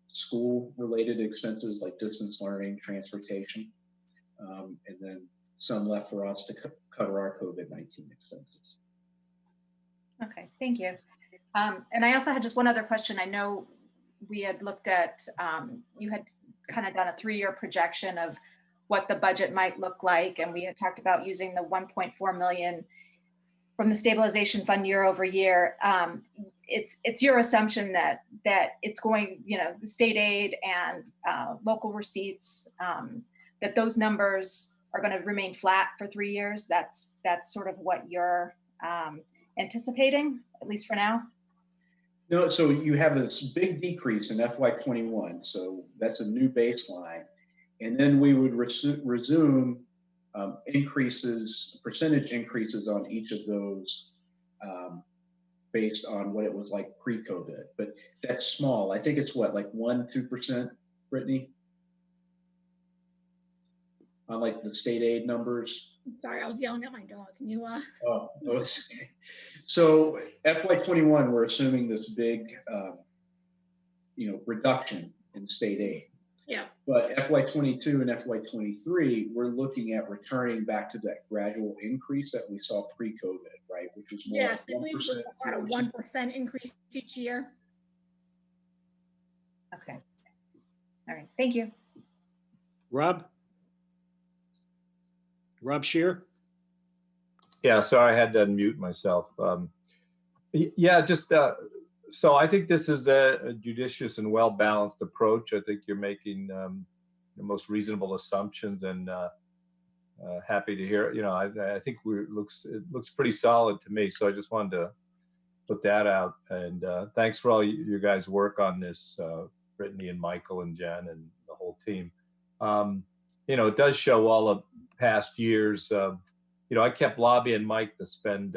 school related expenses like distance learning, transportation, and then some left for us to cover our COVID-19 expenses. Okay, thank you. And I also had just one other question. I know we had looked at, you had kind of done a 3-year projection of what the budget might look like. And we had talked about using the 1.4 million from the stabilization fund year over year. It's your assumption that it's going, the state aid and local receipts, that those numbers are going to remain flat for 3 years. That's sort of what you're anticipating, at least for now. No, so you have this big decrease in FY21. So that's a new baseline. And then we would resume percentage increases on each of those based on what it was like pre-COVID. But that's small. I think it's what, like 1-2%, Brittany? On like the state aid numbers. Sorry, I was yelling at my dog. Can you? Oh, so FY21, we're assuming this big, reduction in state aid. Yeah. But FY22 and FY23, we're looking at returning back to that gradual increase that we saw pre-COVID, right? Which was more Yes, like I believe it was about a 1% increase each year. Okay. All right. Thank you. Rob Shear? Yeah, sorry, I had to unmute myself. Yeah, just So I think this is a judicious and well-balanced approach. I think you're making the most reasonable assumptions, and happy to hear. I think it looks pretty solid to me. So I just wanted to put that out. And thanks for all your guys' work on this, Brittany and Michael and Jen and the whole team. It does show all of past years. I kept lobbying Mike to spend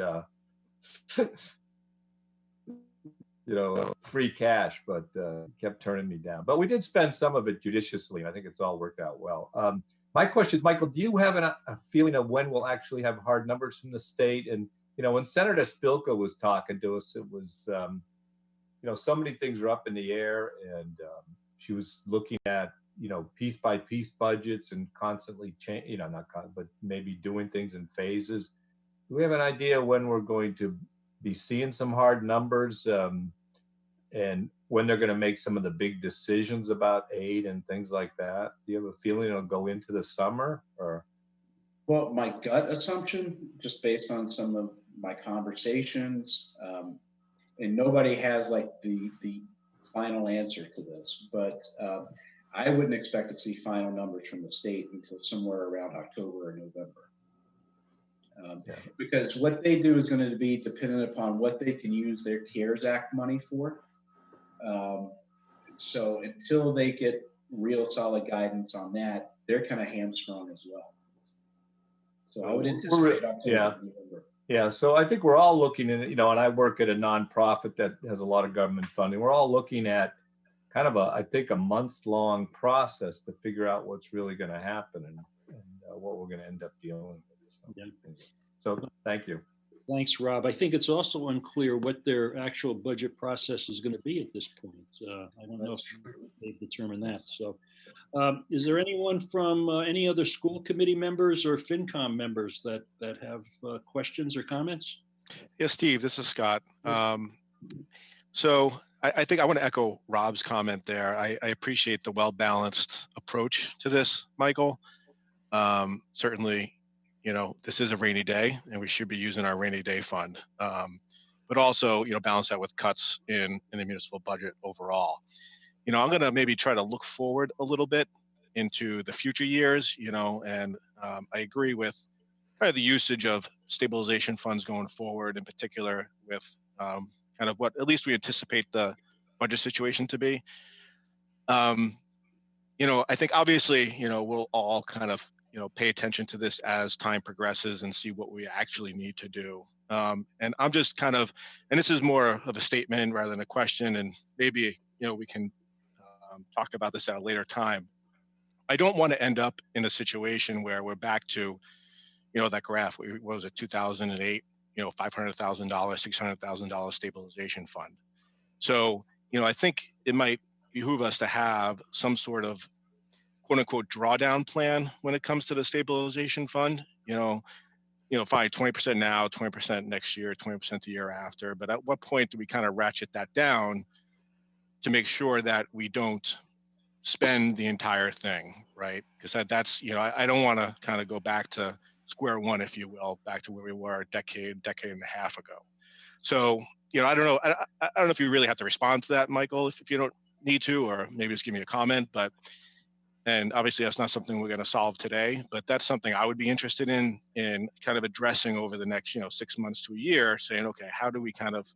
free cash, but kept turning me down. But we did spend some of it judiciously, and I think it's all worked out well. My question is, Michael, do you have a feeling of when we'll actually have hard numbers from the state? And when Senator Spilka was talking to us, it was so many things are up in the air, and she was looking at piece by piece budgets and constantly but maybe doing things in phases. Do we have an idea when we're going to be seeing some hard numbers, and when they're going to make some of the big decisions about aid and things like that? Do you have a feeling it'll go into the summer, or? Well, my gut assumption, just based on some of my conversations, and nobody has like the final answer to this, but I wouldn't expect to see final numbers from the state until somewhere around October or November. Because what they do is going to be dependent upon what they can use their CARES Act money for. So until they get real solid guidance on that, they're kind of hamstrung as well. So I would anticipate October, November. Yeah, so I think we're all looking at, and I work at a nonprofit that has a lot of government funding. We're all looking at kind of I think a months-long process to figure out what's really going to happen and what we're going to end up dealing with. So thank you. Thanks, Rob. I think it's also unclear what their actual budget process is going to be at this point. I don't know if they've determined that. So is there anyone from any other school committee members or FinCom members that have questions or comments? Yes, Steve, this is Scott. So I think I want to echo Rob's comment there. I appreciate the well-balanced approach to this, Michael. Certainly, this is a rainy day and we should be using our rainy day fund, but also, balance that with cuts in the municipal budget overall. I'm going to maybe try to look forward a little bit into the future years, and I agree with kind of the usage of stabilization funds going forward, in particular with kind of what at least we anticipate the budget situation to be. I think obviously, we'll all kind of pay attention to this as time progresses and see what we actually need to do. And I'm just kind of, and this is more of a statement rather than a question, and maybe, we can talk about this at a later time. I don't want to end up in a situation where we're back to, that graph, what was it, 2008, $500,000, $600,000 stabilization fund. So, I think it might behoove us to have some sort of quote unquote drawdown plan when it comes to the stabilization fund, fine, 20% now, 20% next year, 20% the year after. But at what point do we kind of ratchet that down to make sure that we don't spend the entire thing, right? Because that's, I don't want to kind of go back to square one, if you will, back to where we were a decade and a half ago. So, I don't know. I don't know if you really have to respond to that, Michael, if you don't need to, or maybe just give me a comment, and obviously that's not something we're going to solve today, but that's something I would be interested in kind of addressing over the next, 6 months to a year, saying, okay, how do we kind of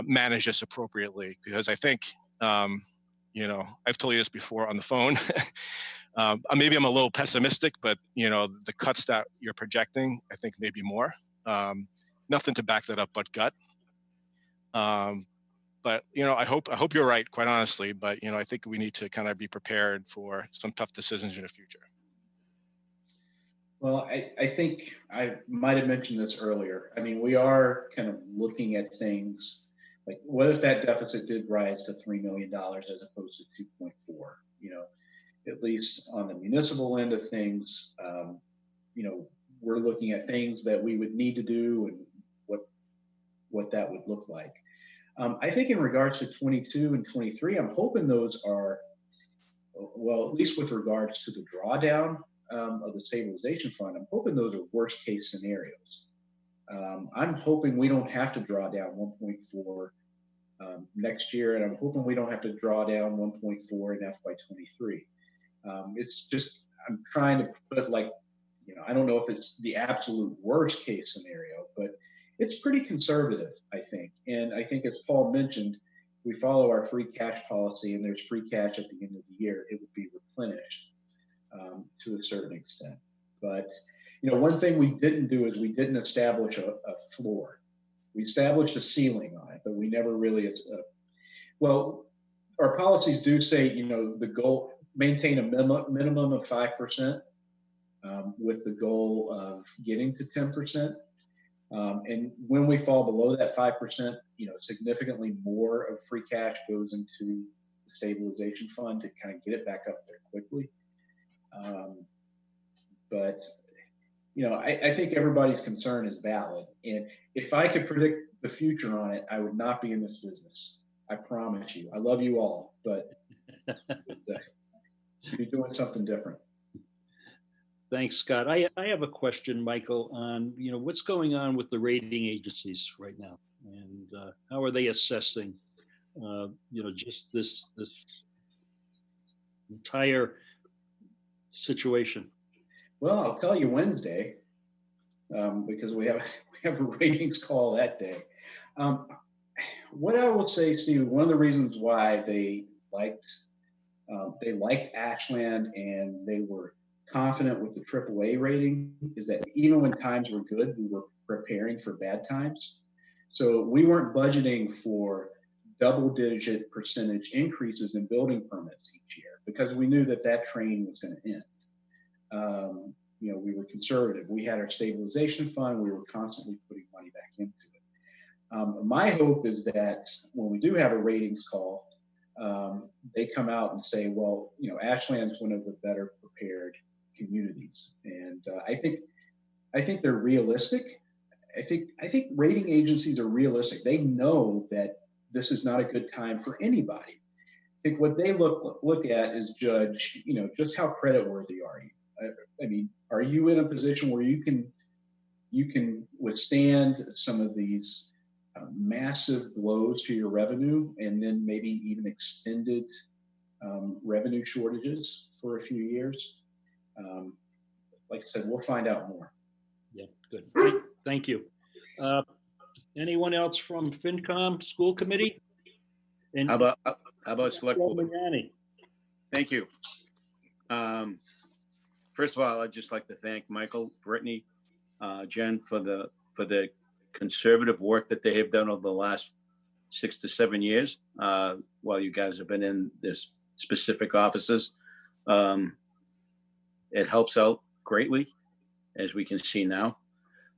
manage this appropriately? Because I think, I've told you this before on the phone, maybe I'm a little pessimistic, but, the cuts that you're projecting, I think maybe more. Nothing to back that up but gut. But, I hope you're right, quite honestly, but, I think we need to kind of be prepared for some tough decisions in the future. Well, I think I might have mentioned this earlier. I mean, we are kind of looking at things like, what if that deficit did rise to $3 million as opposed to 2.4? At least on the municipal end of things, we're looking at things that we would need to do and what that would look like. I think in regards to 22 and 23, I'm hoping those are, well, at least with regards to the drawdown of the stabilization fund, I'm hoping those are worst case scenarios. I'm hoping we don't have to draw down 1.4 next year, and I'm hoping we don't have to draw down 1.4 in FY23. It's just, I'm trying to put, like, you know, I don't know if it's the absolute worst case scenario, but it's pretty conservative, I think. And I think, as Paul mentioned, we follow our free cash policy, and there's free cash at the end of the year. It would be replenished to a certain extent. But, you know, one thing we didn't do is we didn't establish a floor. We established a ceiling on it, but we never really, well, our policies do say, you know, the goal, maintain a minimum of 5%, with the goal of getting to 10%. And when we fall below that 5%, you know, significantly more of free cash goes into the stabilization fund to kind of get it back up there quickly. But, you know, I think everybody's concern is valid. And if I could predict the future on it, I would not be in this business. I promise you. I love you all, but be doing something different. Thanks, Scott. I have a question, Michael, on, you know, what's going on with the rating agencies right now, and how are they assessing, you know, just this entire situation? Well, I'll tell you Wednesday, because we have a ratings call that day. What I will say, Steve, one of the reasons why they liked Ashland and they were confident with the AAA rating is that even when times were good, we were preparing for bad times. So we weren't budgeting for double-digit percentage increases in building permits each year because we knew that that train was going to end. You know, we were conservative. We had our stabilization fund. We were constantly putting money back into it. My hope is that when we do have a ratings call, they come out and say, well, you know, Ashland's one of the better prepared communities. And I think they're realistic. I think rating agencies are realistic. They know that this is not a good time for anybody. I think what they look at is judge, you know, just how creditworthy are you? I mean, are you in a position where you can withstand some of these massive blows to your revenue, and then maybe even extended revenue shortages for a few years? Like I said, we'll find out more. Yeah, good. Thank you. Anyone else from FinCom School Committee? And How about Select Board? Mariani? Thank you. First of all, I'd just like to thank Michael, Brittany, Jen for the conservative work that they have done over the last 6 to 7 years while you guys have been in this specific offices. It helps out greatly, as we can see now.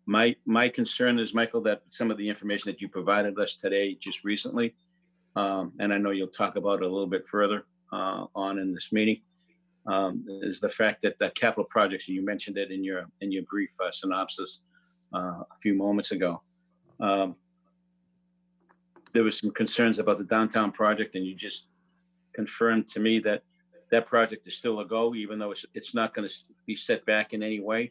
My concern is, Michael, that some of the information that you provided us today just recently, and I know you'll talk about it a little bit further on in this meeting, is the fact that the capital projects, and you mentioned it in your brief synopsis a few moments ago. There was some concerns about the downtown project, and you just confirmed to me that that project is still a go, even though it's not going to be set back in any way.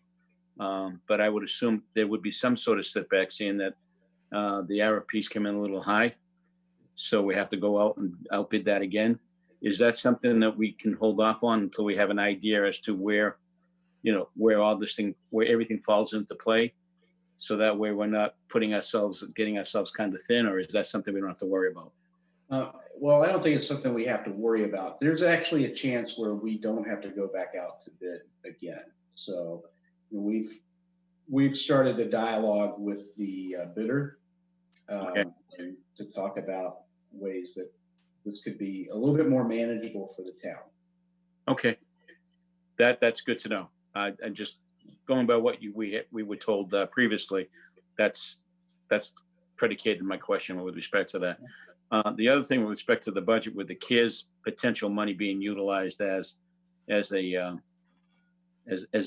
But I would assume there would be some sort of setback, seeing that the RFPs came in a little high. So we have to go out and outbid that again. Is that something that we can hold off on until we have an idea as to where, you know, where everything falls into play? So that way we're not getting ourselves kind of thin, or is that something we don't have to worry about? Well, I don't think it's something we have to worry about. There's actually a chance where we don't have to go back out to bid again. So we've started a dialogue with the bidder and to talk about ways that this could be a little bit more manageable for the town. Okay, that's good to know. I just going by what we were told previously, that's predicated my question with respect to that. The other thing with respect to the budget, with the CARES potential money being utilized as a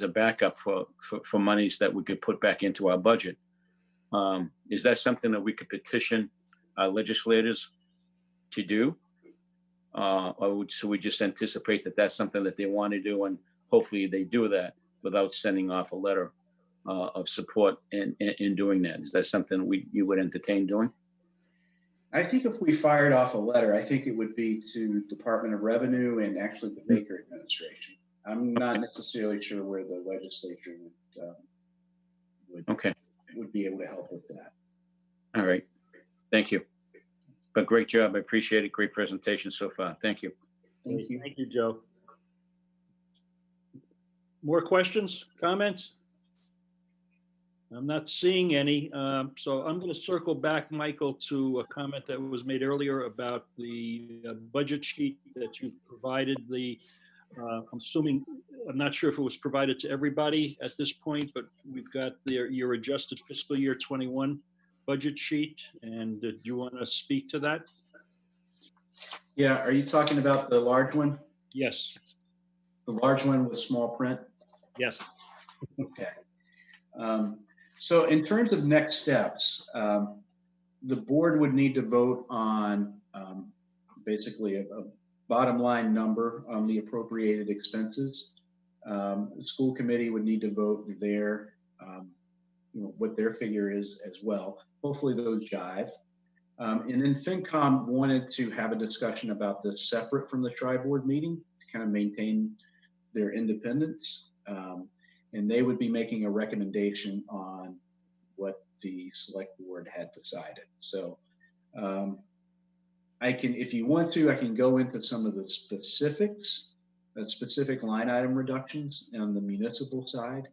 backup for monies that we could put back into our budget, is that something that we could petition legislators to do? Or should we just anticipate that that's something that they want to do, and hopefully they do that without sending off a letter of support in doing that? Is that something you would entertain doing? I think if we fired off a letter, I think it would be to Department of Revenue and actually the Baker administration. I'm not necessarily sure where the legislature Okay. would be able to help with that. All right. Thank you. But great job. I appreciate it. Great presentation so far. Thank you. Thank you. Thank you, Joe. More questions, comments? I'm not seeing any, so I'm going to circle back, Michael, to a comment that was made earlier about the budget sheet that you provided. I'm assuming, I'm not sure if it was provided to everybody at this point, but we've got your adjusted fiscal year 21 budget sheet. And do you want to speak to that? Yeah, are you talking about the large one? Yes. The large one with small print? Yes. Okay. So in terms of next steps, the board would need to vote on basically a bottom line number on the appropriated expenses. The school committee would need to vote their, what their figure is as well. Hopefully those jive. And then FinCom wanted to have a discussion about this separate from the Triboard meeting to kind of maintain their independence. And they would be making a recommendation on what the select board had decided. So I can, if you want to, I can go into some of the specifics, specific line item reductions on the municipal side.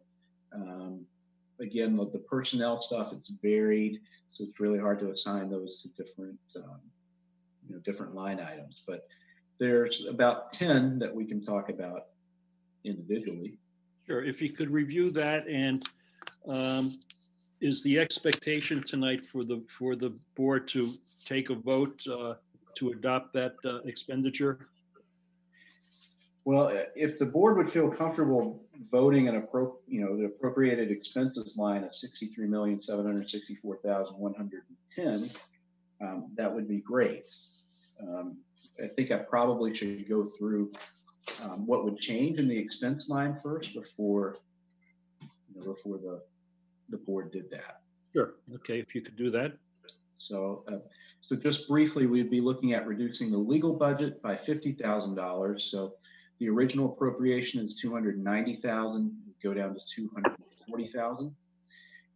Again, the personnel stuff, it's varied, so it's really hard to assign those to different, different line items. But there's about 10 that we can talk about individually. Sure, if you could review that, and is the expectation tonight for the board to take a vote to adopt that expenditure? Well, if the board would feel comfortable voting the appropriated expenses line at $63,764,110, that would be great. I think I probably should go through what would change in the expense line first before the board did that. Sure. Okay, if you could do that. So, so just briefly, we'd be looking at reducing the legal budget by $50,000. So the original appropriation is $290,000, go down to $240,000.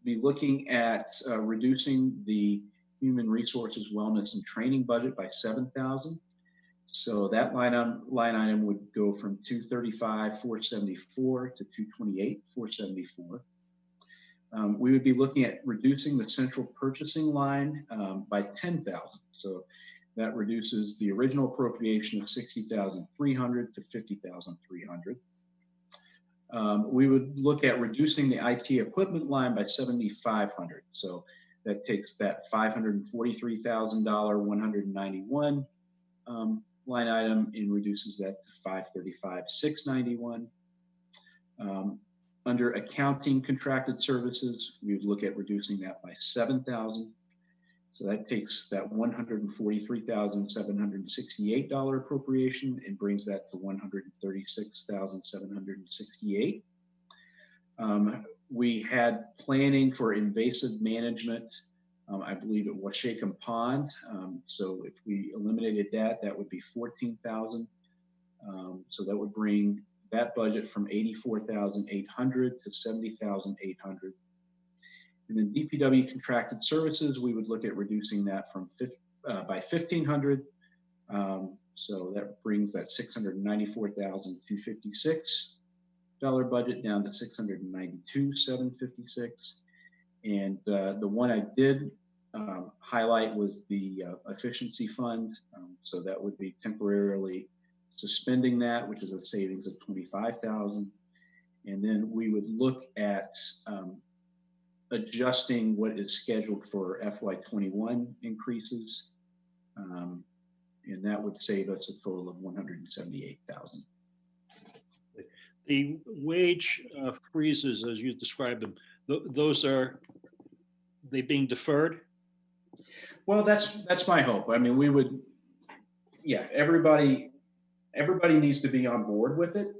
Be looking at reducing the human resources, wellness, and training budget by $7,000. So that line item would go from $235,474 to $228,474. We would be looking at reducing the central purchasing line by $10,000. So that reduces the original appropriation of $60,300 to $50,300. We would look at reducing the IT equipment line by $7,500. So that takes that $543,000 191 line item and reduces that to $535,691. Under accounting contracted services, we would look at reducing that by $7,000. So that takes that $143,768 appropriation and brings that to $136,768. We had planning for invasive management. I believe it was Shaken Pond. So if we eliminated that, that would be $14,000. So that would bring that budget from $84,800 to $70,800. And then DPW contracted services, we would look at reducing that from by $1,500. So that brings that $694,256 budget down to $692,756. And the one I did highlight was the efficiency fund. So that would be temporarily suspending that, which is a savings of $25,000. And then we would look at adjusting what is scheduled for FY21 increases. And that would save us a total of $178,000. The wage freezes, as you described them, those are they being deferred? Well, that's my hope. I mean, we would, yeah, everybody needs to be on board with it,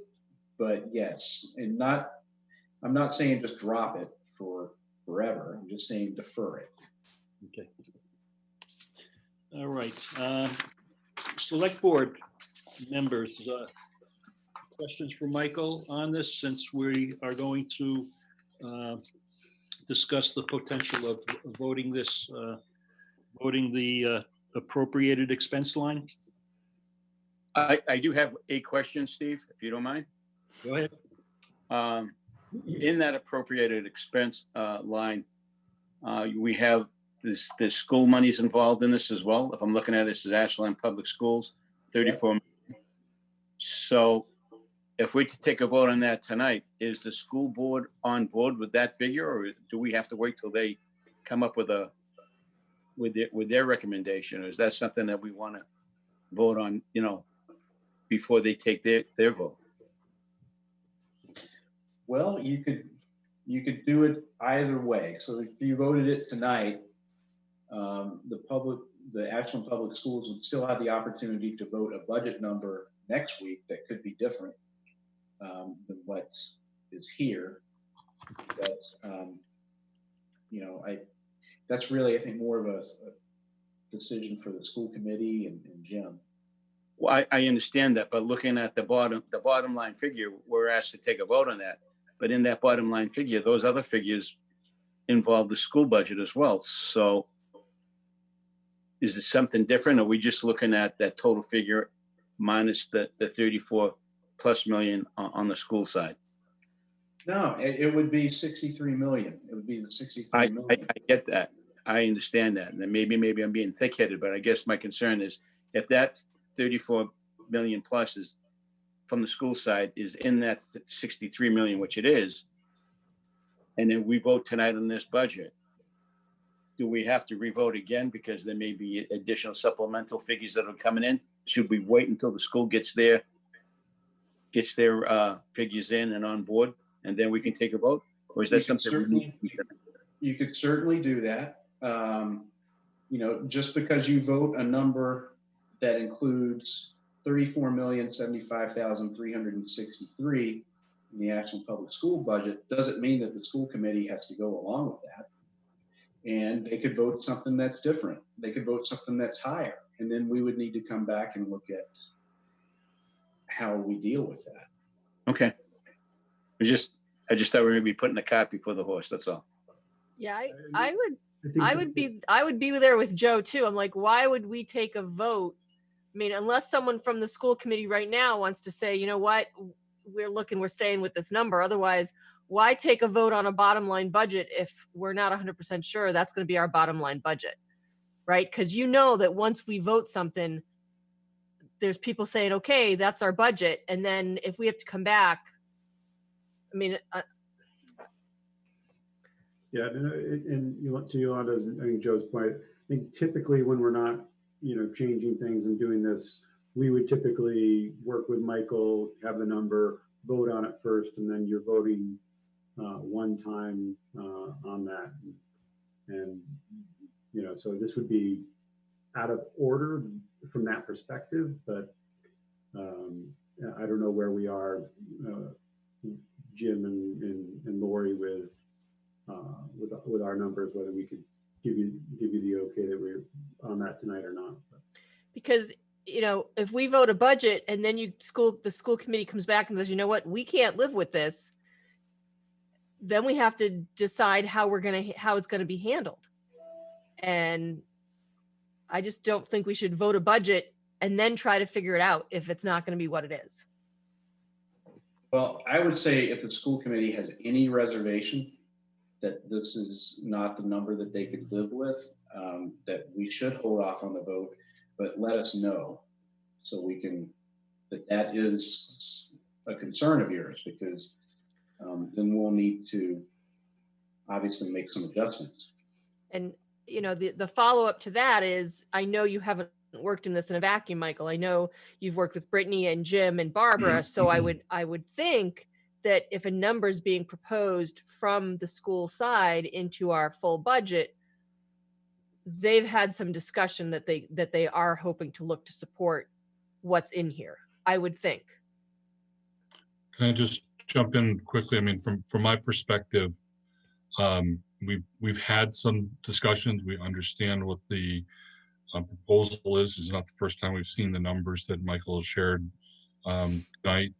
but yes, and I'm not saying just drop it for forever. I'm just saying defer it. Okay. All right. Select board members, questions for Michael on this, since we are going to discuss the potential of voting this, voting the appropriated expense line? I do have a question, Steve, if you don't mind. Go ahead. In that appropriated expense line, we have the school monies involved in this as well. If I'm looking at this as Ashland Public Schools, 34 million. So if we take a vote on that tonight, is the school board on board with that figure, or do we have to wait till they come up with their recommendation? Or is that something that we want to vote on, before they take their vote? Well, you could do it either way. So if you voted it tonight, the Ashland Public Schools would still have the opportunity to vote a budget number next week that could be different than what is here. But that's really, I think, more of a decision for the school committee and Jim. Well, I understand that, but looking at the bottom line figure, we're asked to take a vote on that. But in that bottom line figure, those other figures involve the school budget as well. So is it something different? Or are we just looking at that total figure minus the 34+ million on the school side? No, it would be 63 million. It would be the 63 million. I get that. I understand that. And then maybe I'm being thick-headed, but I guess my concern is if that 34 million plus is from the school side is in that 63 million, which it is, and then we vote tonight on this budget, do we have to revote again because there may be additional supplemental figures that are coming in? Should we wait until the school gets their figures in and on board, and then we can take a vote? Or is that something you could certainly do that? Just because you vote a number that includes 34,075,363 in the Ashland Public School budget doesn't mean that the school committee has to go along with that. And they could vote something that's different. They could vote something that's higher. And then we would need to come back and look at how we deal with that. Okay. I just thought we were maybe putting the cart before the horse. That's all. Yeah, I would be there with Joe too. I'm like, why would we take a vote? I mean, unless someone from the school committee right now wants to say, you know what, we're staying with this number. Otherwise, why take a vote on a bottom line budget if we're not 100% sure that's going to be our bottom line budget, right? Because that once we vote something, there's people saying, okay, that's our budget. And then if we have to come back, I mean, yeah, and to Yolanda's, I think Joe's point, I think typically when we're not, changing things and doing this, we would typically work with Michael, have the number, vote on it first, and then you're voting one time on that. And, so this would be out of order from that perspective, but I don't know where we are, Jim and Lori with our numbers, whether we could give you the okay that we're on that tonight or not. Because if we vote a budget and then the school committee comes back and says, you know what, we can't live with this, then we have to decide how it's gonna be handled. And I just don't think we should vote a budget and then try to figure it out if it's not gonna be what it is. Well, I would say if the school committee has any reservation that this is not the number that they could live with, that we should hold off on the vote, but let us know so we can, that is a concern of yours, because then we'll need to obviously make some adjustments. And, the follow-up to that is, I know you haven't worked in this in a vacuum, Michael. I know you've worked with Brittany and Jim and Barbara. So I would think that if a number is being proposed from the school side into our full budget, they've had some discussion that they are hoping to look to support what's in here, I would think. Can I just jump in quickly? I mean, from my perspective, we've had some discussions. We understand what the proposal is not the first time we've seen the numbers that Michael has shared tonight.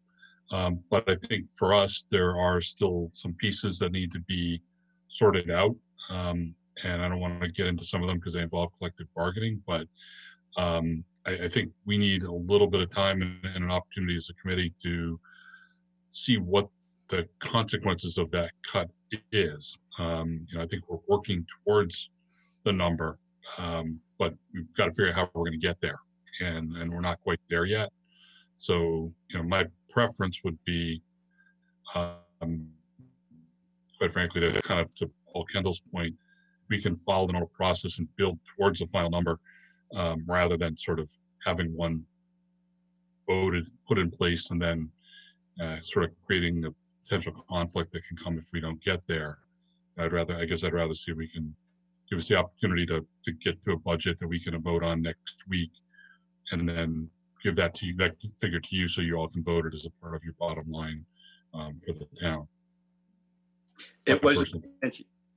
But I think for us, there are still some pieces that need to be sorted out. And I don't want to get into some of them because they involve collective bargaining, but I think we need a little bit of time and an opportunity as a committee to see what the consequences of that cut is. I think we're working towards the number, but we've got to figure out how we're going to get there, and we're not quite there yet. So, my preference would be, quite frankly, to kind of, to Paul Kendall's point, we can follow the normal process and build towards the final number, rather than sort of having one voted, put in place, and then sort of creating the potential conflict that can come if we don't get there. I guess I'd rather see if we can give us the opportunity to get to a budget that we can vote on next week, and then give that to you, that figure to you, so you all can vote it as a part of your bottom line for the town. It wasn't.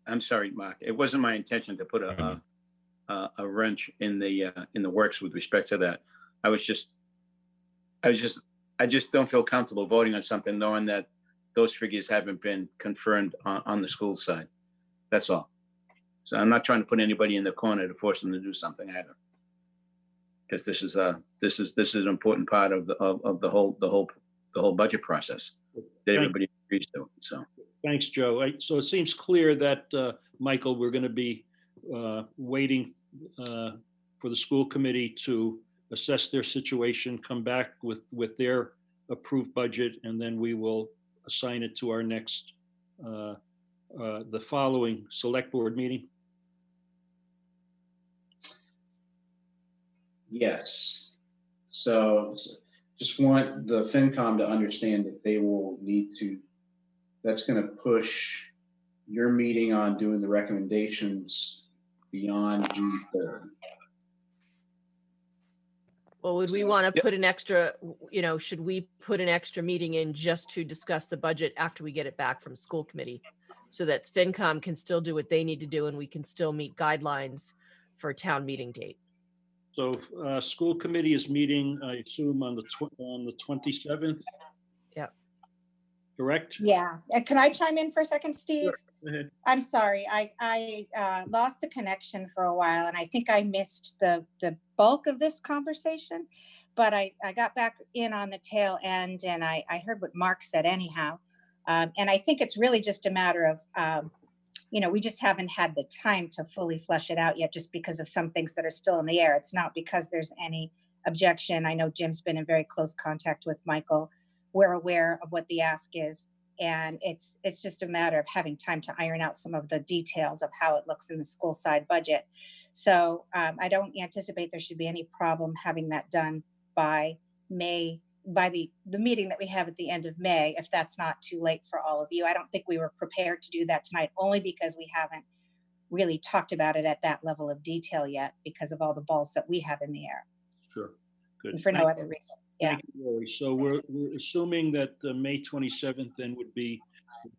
I'm sorry, Mark. It wasn't my intention to put a wrench in the works with respect to that. I just don't feel comfortable voting on something knowing that those figures haven't been confirmed on the school side. That's all. So I'm not trying to put anybody in the corner to force them to do something either, because this is an important part of the whole budget process that everybody agrees to. So thanks, Joe. So it seems clear that Michael, we're going to be waiting for the school committee to assess their situation, come back with their approved budget, and then we will assign it to our next the following select board meeting. Yes. So just want the FinCom to understand that they will need to, that's going to push your meeting on doing the recommendations beyond June 3rd. Well, would we want to put an extra, should we put an extra meeting in just to discuss the budget after we get it back from school committee, so that FinCom can still do what they need to do and we can still meet guidelines for a town meeting date? So school committee is meeting, I assume, on the 27th. Yeah. Correct? Yeah. Can I chime in for a second, Steve? Sure. Go ahead. I'm sorry. I lost the connection for a while, and I think I missed the bulk of this conversation, but I got back in on the tail end, and I heard what Mark said anyhow. And I think it's really just a matter of, we just haven't had the time to fully flesh it out yet, just because of some things that are still in the air. It's not because there's any objection. I know Jim's been in very close contact with Michael. We're aware of what the ask is. And it's just a matter of having time to iron out some of the details of how it looks in the school side budget. So I don't anticipate there should be any problem having that done by May, by the meeting that we have at the end of May, if that's not too late for all of you. I don't think we were prepared to do that tonight, only because we haven't really talked about it at that level of detail yet, because of all the balls that we have in the air. Sure. Good. And for no other reason. Yeah. Thank you, Lori. So we're assuming that May 27th then would be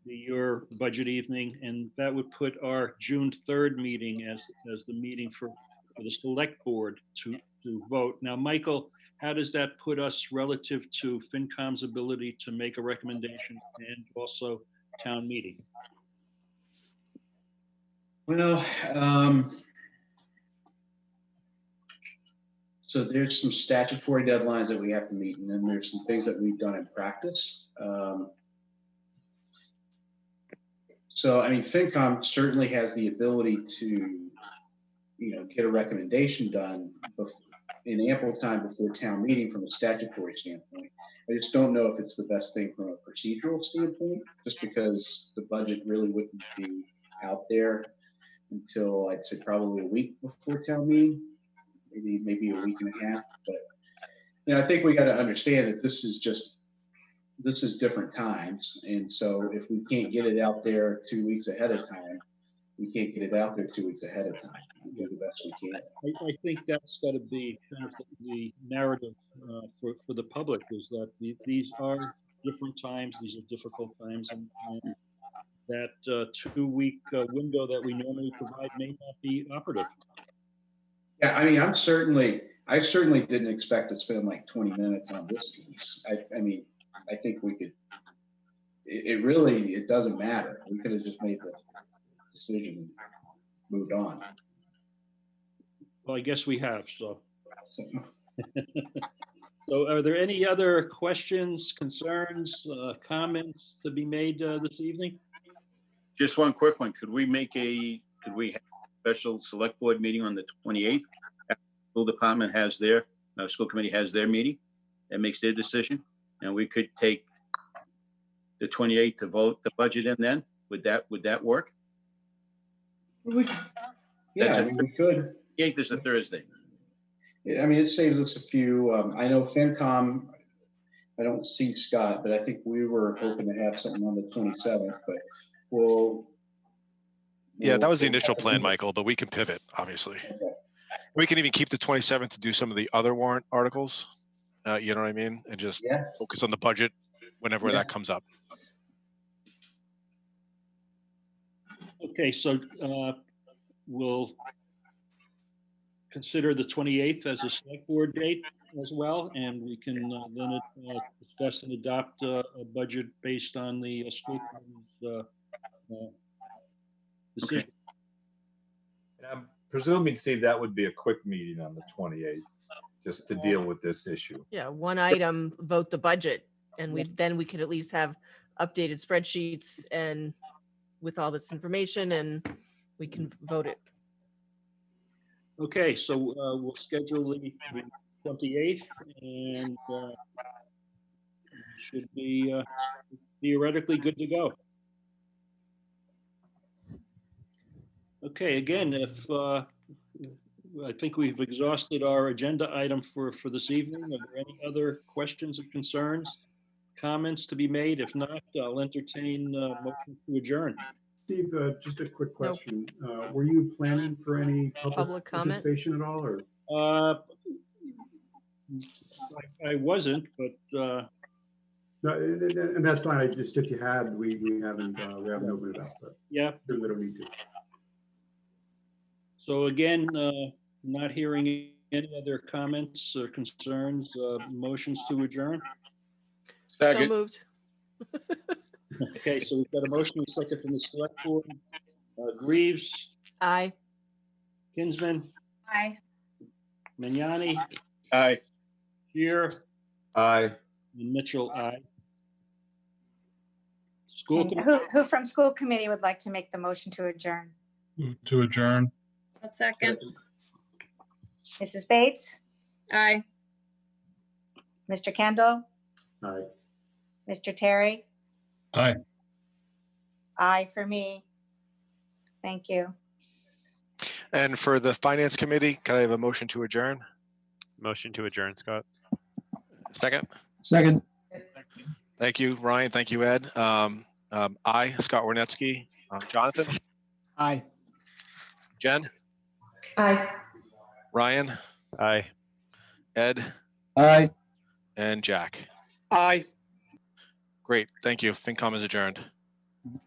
your budget evening, and that would put our June 3rd meeting as the meeting for the select board to vote. Now, Michael, how does that put us relative to FinCom's ability to make a recommendation and also town meeting? Well, so there's some statutory deadlines that we have to meet, and then there's some things that we've done in practice. So, I mean, FinCom certainly has the ability to, get a recommendation done in ample time before town meeting from a statutory standpoint. I just don't know if it's the best thing from a procedural standpoint, just because the budget really wouldn't be out there until, I'd say, probably a week before town meeting. Maybe a week and a half, but I think we got to understand that this is different times, and so if we can't get it out there 2 weeks ahead of time, we can't get it out there 2 weeks ahead of time. We do the best we can. I think that's got to be kind of the narrative for the public, is that these are different times, these are difficult times, and that 2 week window that we normally provide may not be operative. Yeah, I mean, I certainly didn't expect to spend like 20 minutes on this piece. I mean, I think we could, it doesn't matter. We could have just made the decision and moved on. Well, I guess we have, so. So are there any other questions, concerns, comments to be made this evening? Just one quick one. Could we have a special select board meeting on the 28th? School department has school committee has their meeting and makes their decision. And we could take the 28th to vote the budget in then? Would that work? Yeah, I mean, we could. 8th is a Thursday. I mean, it saves us a few. I know FinCom, I don't see Scott, but I think we were hoping to have something on the 27th, but Yeah, that was the initial plan, Michael, but we can pivot, obviously. Okay. We can even keep the 27th to do some of the other warrant articles, you know what I mean? And just focus on the budget whenever that comes up. Okay, so we'll consider the 28th as a select board date as well, and we can then discuss and adopt a budget based on the school committee's decision. And I'm presuming, Steve, that would be a quick meeting on the 28th, just to deal with this issue. Yeah, one item, vote the budget, and then we could at least have updated spreadsheets and with all this information, and we can vote it. Okay, so we'll schedule the 28th, and should be theoretically good to go. Okay, again, if I think we've exhausted our agenda item for this evening. Are there any other questions or concerns, comments to be made? If not, I'll entertain a motion to adjourn. Steve, just a quick question. Were you planning for any Public comment? participation at all, or? I wasn't, but No, and that's fine. I just, if you had, we haven't opened it up, but yeah. we don't need to. So again, not hearing any other comments or concerns, motions to adjourn. So moved. Okay, so we've got a motion and a second from the select board. Greaves, Aye. Kinsman, Aye. Magnani, Aye. Shear, Aye. and Mitchell, aye. School And committee, who from school committee would like to make the motion to adjourn? Move to adjourn. A second. Mrs. Bates, Aye. Mr. Kendall, Aye. Mr. Terry, Aye. aye for me. Thank you. And for the finance committee, can I have a motion to adjourn? Motion to adjourn, Scott. Second. Second. Thank you, Ryan. Thank you, Ed. Aye, Scott Warnetsky. Jonathan? Aye. Jen? Aye. Ryan? Aye. Ed? Aye. And Jack? Aye. Great. Thank you. FinCom is adjourned.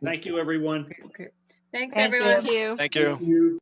thank you, everyone. Thanks, Thank you. everyone. Thank you. Thank you. Thank you.